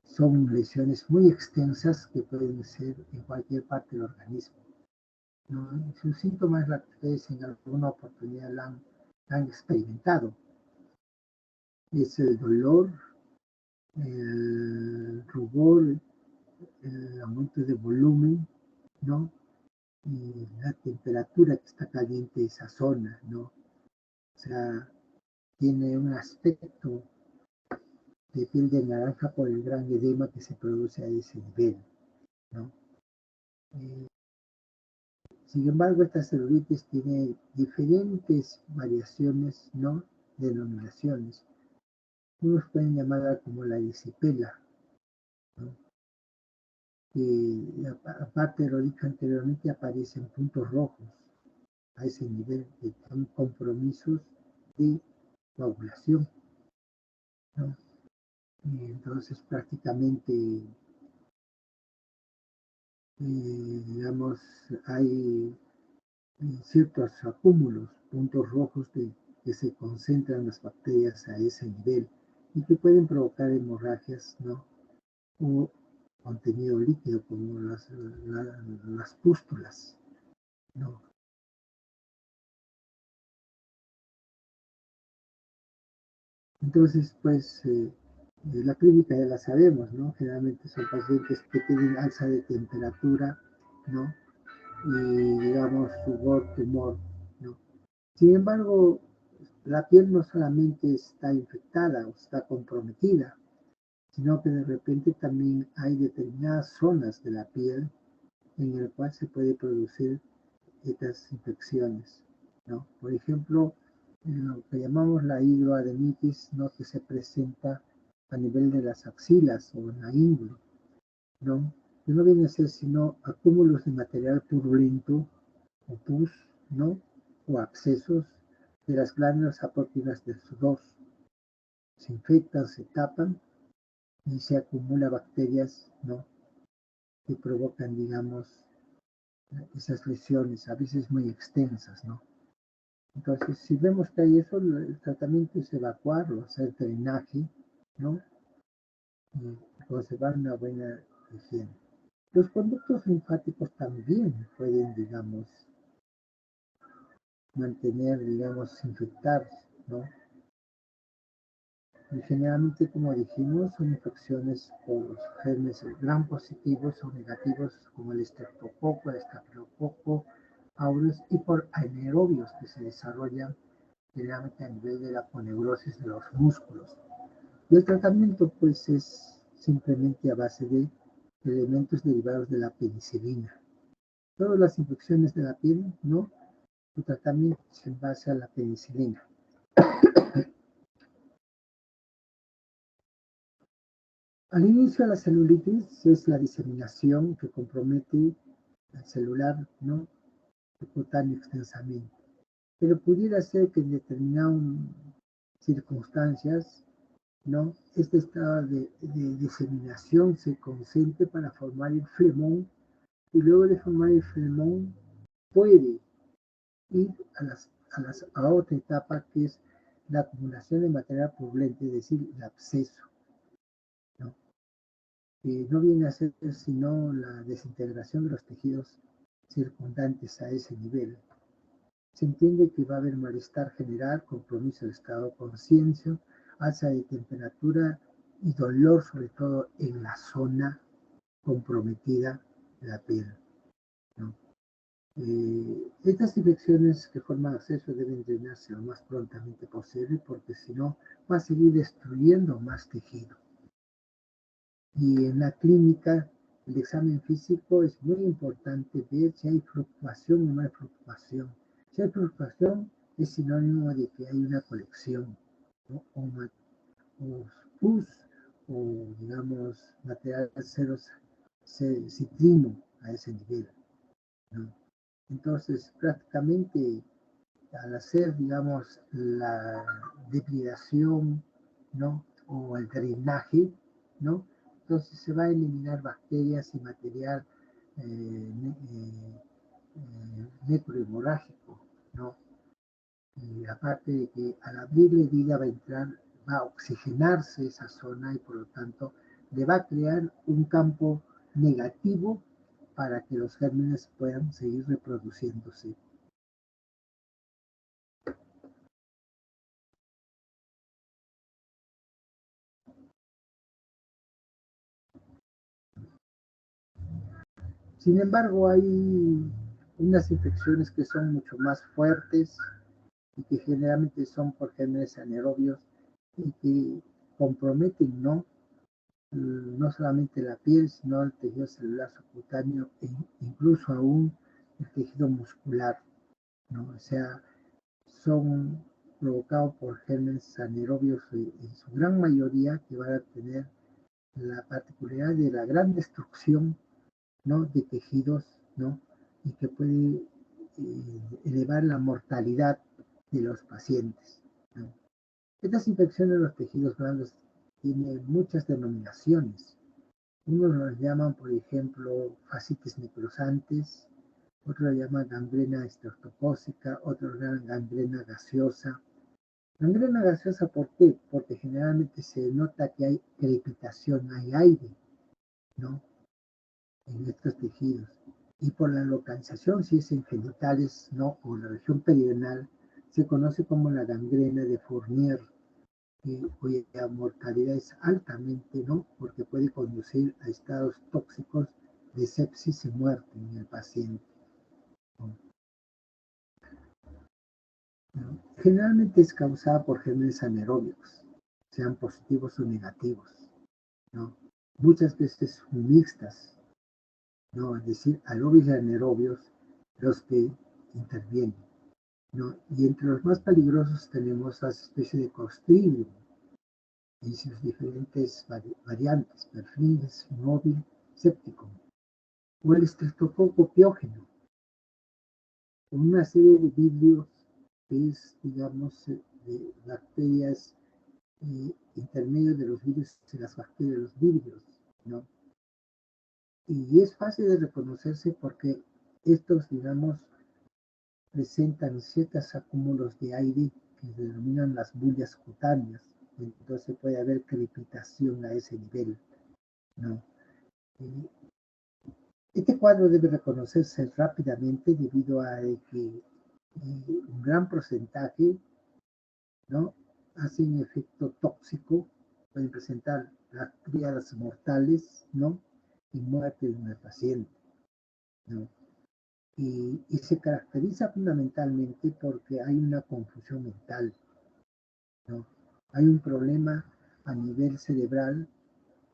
son lesiones muy extensas que pueden ser en cualquier parte del organismo, ¿no? Sus síntomas ustedes en alguna oportunidad la han experimentado. Es el dolor, el rubor, el aumento de volumen, ¿no? Y la temperatura que está caliente esa zona, ¿no? O sea, tiene un aspecto de piel de naranja por el gran edema que se produce a ese nivel, ¿no? Eh, Sin embargo, esta celulitis tiene diferentes variaciones, ¿no? Denominaciones. Unos pueden llamarla como la erisipela, ¿no? Que aparte de lo dicho anteriormente, aparecen puntos rojos a ese nivel que son compromisos de coagulación, ¿no? Y entonces prácticamente, digamos, hay ciertos acúmulos, puntos rojos que se concentran las bacterias a ese nivel y que pueden provocar hemorragias, ¿no? O contenido líquido como las pústulas, ¿no? Entonces, pues, la clínica ya la sabemos, ¿no? Generalmente son pacientes que tienen alza de temperatura, ¿no? Y, digamos, sudor, tumor, ¿no? Sin embargo, la piel no solamente está infectada o está comprometida, sino que de repente también hay determinadas zonas de la piel en el cual se puede producir estas infecciones, ¿no? Por ejemplo, lo que llamamos la hidroadenitis, ¿no? Que se presenta a nivel de las axilas o en la ingle, ¿no? Que no viene a ser sino acúmulos de material purulento o pus, ¿no? O abscesos de las glándulas aportivas del sudor. Se infectan, se tapan y se acumula bacterias, ¿no? Que provocan, digamos, esas lesiones, a veces muy extensas, ¿no? Entonces, si vemos que hay eso, el tratamiento es evacuarlo, hacer drenaje, ¿no? Y conservar una buena higiene. Los conductos linfáticos también pueden, digamos, mantener, digamos, infectados, ¿no? Y generalmente, como dijimos, son infecciones por gérmenes gram positivos o negativos, como el estreptococo, el estafilococo aureus, y por anaerobios que se desarrollan generalmente a nivel de la aponeurosis de los músculos. Y el tratamiento, pues, es simplemente a base de elementos derivados de la penicilina. Todas las infecciones de la piel, ¿no? Su tratamiento es en base a la penicilina. Al inicio, la celulitis es la diseminación que compromete al celular, ¿no? Cutáneo extensamente. Pero pudiera ser que en determinadas circunstancias, ¿no? Este estado de diseminación se concentre para formar el flemón, y luego de formar el flemón puede ir a otra etapa, que es la acumulación de material purulento, es decir, el absceso, ¿no? Que no viene a ser sino la desintegración de los tejidos circundantes a ese nivel. Se entiende que va a haber malestar general, compromiso del estado de conciencia, alza de temperatura y dolor, sobre todo en la zona comprometida de la piel, ¿no? Estas infecciones que forman absceso deben drenarse lo más prontamente posible, porque si no va a seguir destruyendo más tejido. Y en la clínica, el examen físico es muy importante ver si hay fluctuación o no hay fluctuación. Si hay fluctuación, es sinónimo de que hay una colección, ¿no? O pus, o digamos material citrino a ese nivel, ¿no? Entonces, prácticamente al hacer, digamos, la depilación, ¿no? O el drenaje, ¿no? Entonces se va a eliminar bacterias y material necrohemorrágico, ¿no? Y aparte de que al abrir la herida va a oxigenarse esa zona, y por lo tanto le va a crear un campo negativo para que los gérmenes puedan seguir reproduciéndose. Sin embargo, hay unas infecciones que son mucho más fuertes y que generalmente son por gérmenes anaerobios y que comprometen, ¿no? No solamente la piel, sino el tejido celular subcutáneo e incluso aún el tejido muscular, ¿no? O sea, son provocados por gérmenes anaerobios en su gran mayoría, que van a tener la particularidad de la gran destrucción, ¿no? De tejidos, ¿no? Y que puede elevar la mortalidad de los pacientes, ¿no? Estas infecciones de los tejidos blandos tienen muchas denominaciones. Unos los llaman, por ejemplo, fascitis necrosantes, otros lo llaman gangrena estreptocócica, otros lo llaman gangrena gaseosa. Gangrena gaseosa, ¿por qué? Porque generalmente se nota que hay crepitación, hay aire, ¿no? En estos tejidos. Y por la localización, si es en genitales, ¿no? O la región perianal, se conoce como la gangrena de Fournier, cuya mortalidad es altamente, ¿no? Porque puede conducir a estados tóxicos de sepsis y muerte en el paciente, ¿no? Generalmente es causada por gérmenes anaerobios, sean positivos o negativos, ¿no? Muchas veces mixtas, ¿no? Es decir, aerobios y anaerobios los que intervienen, ¿no? Y entre los más peligrosos tenemos las especies de Clostridium y sus diferentes variantes, perfiles, móvil, séptico, o el estreptococo piógeno, con una serie de vidrios que es, digamos, de bacterias intermedio de los virus y las bacterias de los vidrios, ¿no? Y es fácil de reconocerse porque estos, digamos, presentan ciertos acúmulos de aire que se denominan las bullas cutáneas. Entonces puede haber crepitación a ese nivel, ¿no? Este cuadro debe reconocerse rápidamente debido a que un gran porcentaje, ¿no? hacen efecto tóxico, pueden presentar las tríadas mortales, ¿no? Y muerte en el paciente, ¿no? Y se caracteriza fundamentalmente porque hay una confusión mental, ¿no? Hay un problema a nivel cerebral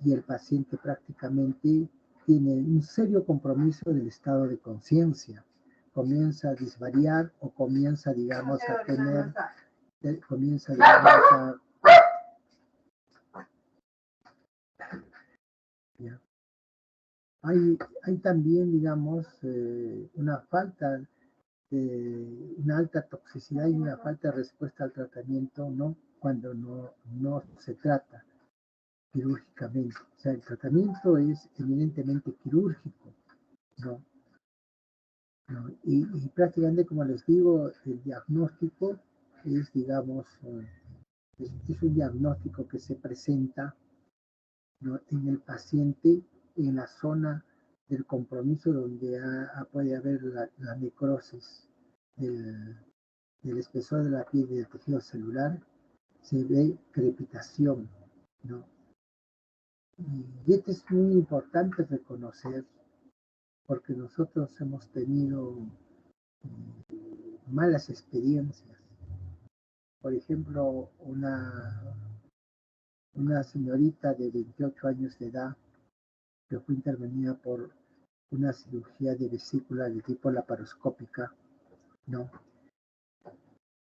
y el paciente prácticamente tiene un serio compromiso del estado de conciencia. Comienza a disvariar o comienza, digamos, a tener, comienza, digamos, ¿ya? Hay también, digamos, una falta una alta toxicidad y una falta de respuesta al tratamiento, ¿no? Cuando no se trata quirúrgicamente. O sea, el tratamiento es eminentemente quirúrgico, ¿no? ¿No? Y prácticamente, como les digo, el diagnóstico es, digamos, es un diagnóstico que se presenta, ¿no? En el paciente, en la zona del compromiso donde puede haber la necrosis del espesor de la piel y del tejido celular, se ve crepitación, ¿no? Y esto es muy importante reconocer, porque nosotros hemos tenido malas experiencias. Por ejemplo, una señorita de 28 años de edad que fue intervenida por una cirugía de vesícula de tipo laparoscópica, ¿no?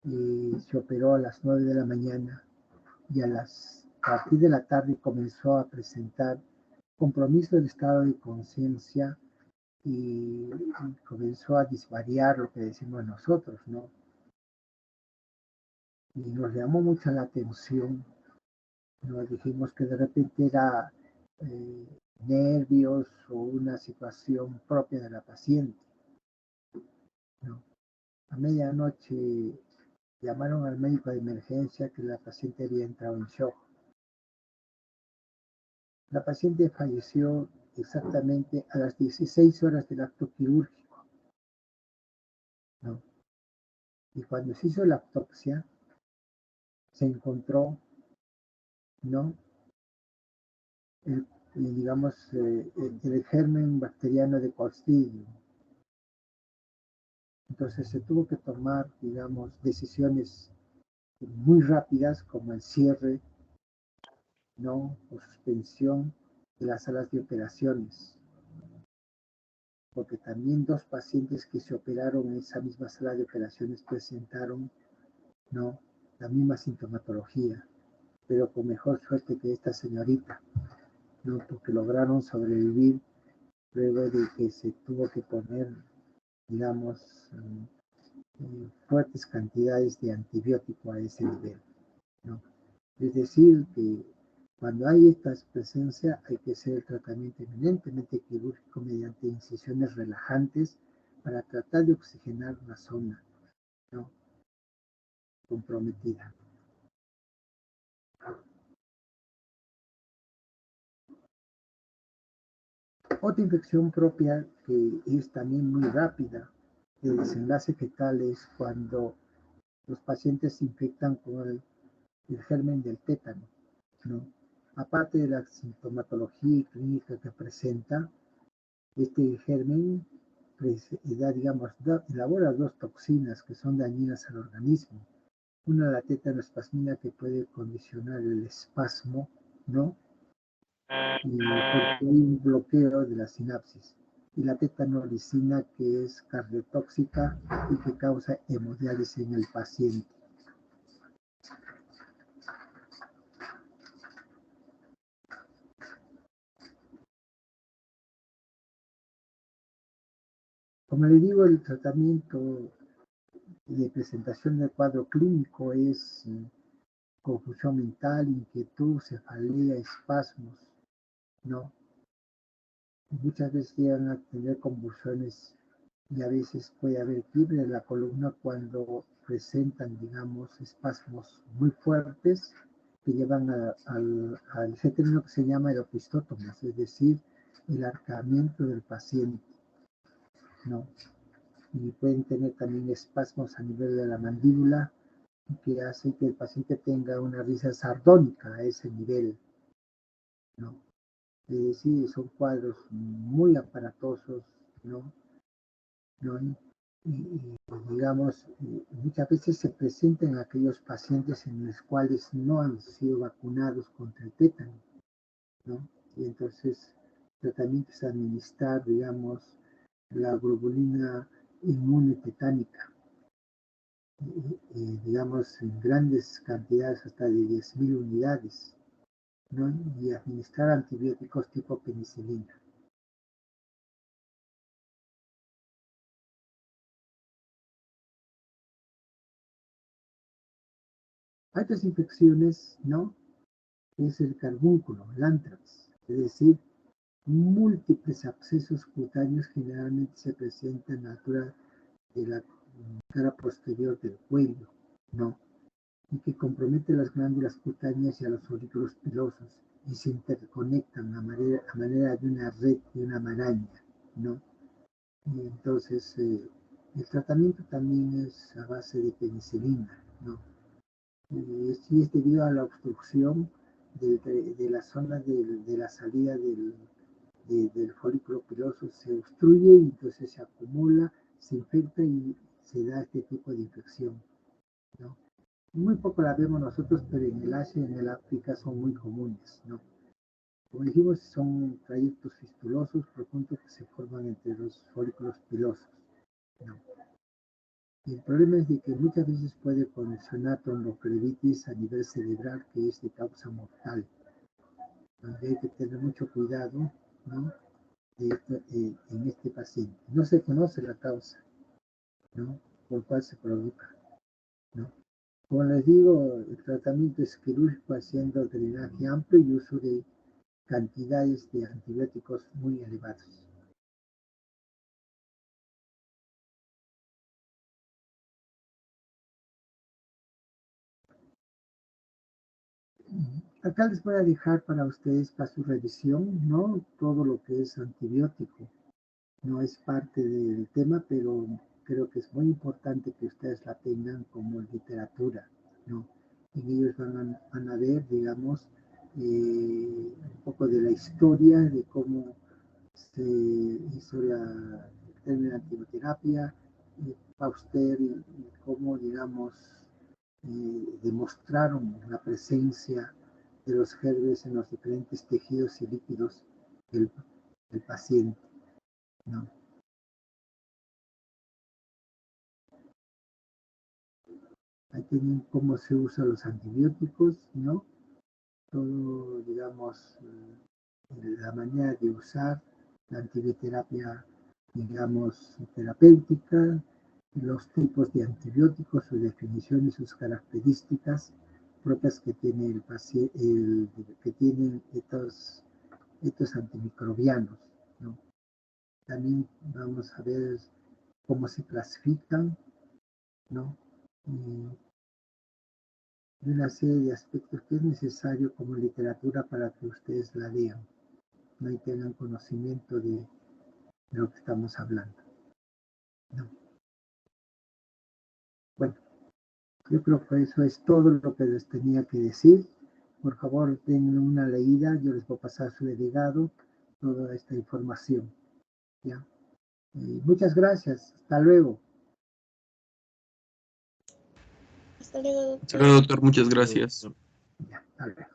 Y se operó a las 9 de la mañana y a partir de la tarde comenzó a presentar compromiso del estado de conciencia y comenzó a disvariar lo que decimos nosotros, ¿no? Y nos llamó mucho la atención. Nos dijimos que de repente era nervios o una situación propia de la paciente, ¿no? A medianoche llamaron al médico de emergencia que la paciente había entrado en shock. La paciente falleció exactamente a las 16 horas del acto quirúrgico, ¿no? Y cuando se hizo la autopsia, se encontró, ¿no? Digamos, el germen bacteriano de Clostridium. Entonces se tuvo que tomar, digamos, decisiones muy rápidas como el cierre, ¿no? O suspensión de las salas de operaciones. Porque también dos pacientes que se operaron en esa misma sala de operaciones presentaron, ¿no? La misma sintomatología, pero con mejor suerte que esta señorita, ¿no? Porque lograron sobrevivir luego de que se tuvo que poner, digamos, fuertes cantidades de antibiótico a ese nivel, ¿no? Es decir, que cuando hay esta presencia hay que hacer el tratamiento eminentemente quirúrgico mediante incisiones relajantes para tratar de oxigenar una zona, ¿no? Comprometida. Otra infección propia que es también muy rápida de desenlace fetal es cuando los pacientes se infectan con el germen del tétano, ¿no? Aparte de la sintomatología y clínica que presenta, este germen elabora dos toxinas que son dañinas al organismo. Una, la tetanoespasmina, que puede condicionar el espasmo, ¿no? Y porque hay un bloqueo de la sinapsis. Y la tetanolicina, que es cardiotóxica y que causa hemodiálisis en el paciente. Como le digo, el tratamiento de presentación del cuadro clínico es confusión mental, inquietud, cefalea, espasmos, ¿no? Y muchas veces llegan a tener convulsiones y a veces puede haber fiebre en la columna cuando presentan, digamos, espasmos muy fuertes que llevan a ese término que se llama eropistótomos, es decir, el arqueamiento del paciente, ¿no? Y pueden tener también espasmos a nivel de la mandíbula que hace que el paciente tenga una risa sardónica a ese nivel, ¿no? Es decir, son cuadros muy aparatosos, ¿no? ¿No? Y, digamos, muchas veces se presentan aquellos pacientes en los cuales no han sido vacunados contra el tétano, ¿no? Y entonces el tratamiento es administrar, digamos, la globulina inmune tetánica, digamos, en grandes cantidades, hasta de 10.000 unidades, ¿no? Y administrar antibióticos tipo penicilina. Hay otras infecciones, ¿no? Es el carbúnculo, el anthrax, es decir, múltiples abscesos cutáneos generalmente se presentan a la altura de la cara posterior del cuello, ¿no? Y que compromete las glándulas cutáneas y a los folículos pilosos y se interconectan a manera de una red, de una maraña, ¿no? Y entonces el tratamiento también es a base de penicilina, ¿no? Y es debido a la obstrucción de la zona de la salida del folículo piloso, se obstruye y entonces se acumula, se infecta y se da este tipo de infección, ¿no? Muy poco la vemos nosotros, pero en el Asia y en el África son muy comunes, ¿no? Como dijimos, son trayectos fistulosos profundos que se forman entre los folículos pilosos, ¿no? Y el problema es de que muchas veces puede condicionar tromboflebitis a nivel cerebral, que es de causa mortal. Donde hay que tener mucho cuidado, ¿no? En este paciente. No se conoce la causa, ¿no? Por cual se provoca, ¿no? Como les digo, el tratamiento es quirúrgico haciendo drenaje amplio y uso de cantidades de antibióticos muy elevados. Acá les voy a dejar para ustedes, para su revisión, ¿no? Todo lo que es antibiótico. No es parte del tema, pero creo que es muy importante que ustedes la tengan como literatura, ¿no? En ellos van a ver, digamos, un poco de la historia de cómo se hizo el término de antibioterapia, Pauster, y cómo, digamos, demostraron la presencia de los gerbes en los diferentes tejidos y líquidos del paciente, ¿no? Ahí tienen cómo se usan los antibióticos, ¿no? Todo, digamos, la manera de usar la antibioterapia, digamos, terapéutica, los tipos de antibióticos, su definición y sus características propias que tiene el paciente, que tienen estos antimicrobianos, ¿no? También vamos a ver cómo se clasifican, ¿no? Y una serie de aspectos que es necesario como literatura para que ustedes la lean, ¿no? Y tengan conocimiento de lo que estamos hablando, ¿no? Bueno, yo creo que eso es todo lo que les tenía que decir. Por favor, denle una leída, yo les voy a pasar su delegado toda esta información, ¿ya? Muchas gracias, hasta luego. Hasta luego, Hasta luego, doctor, muchas gracias. Ya, hasta luego.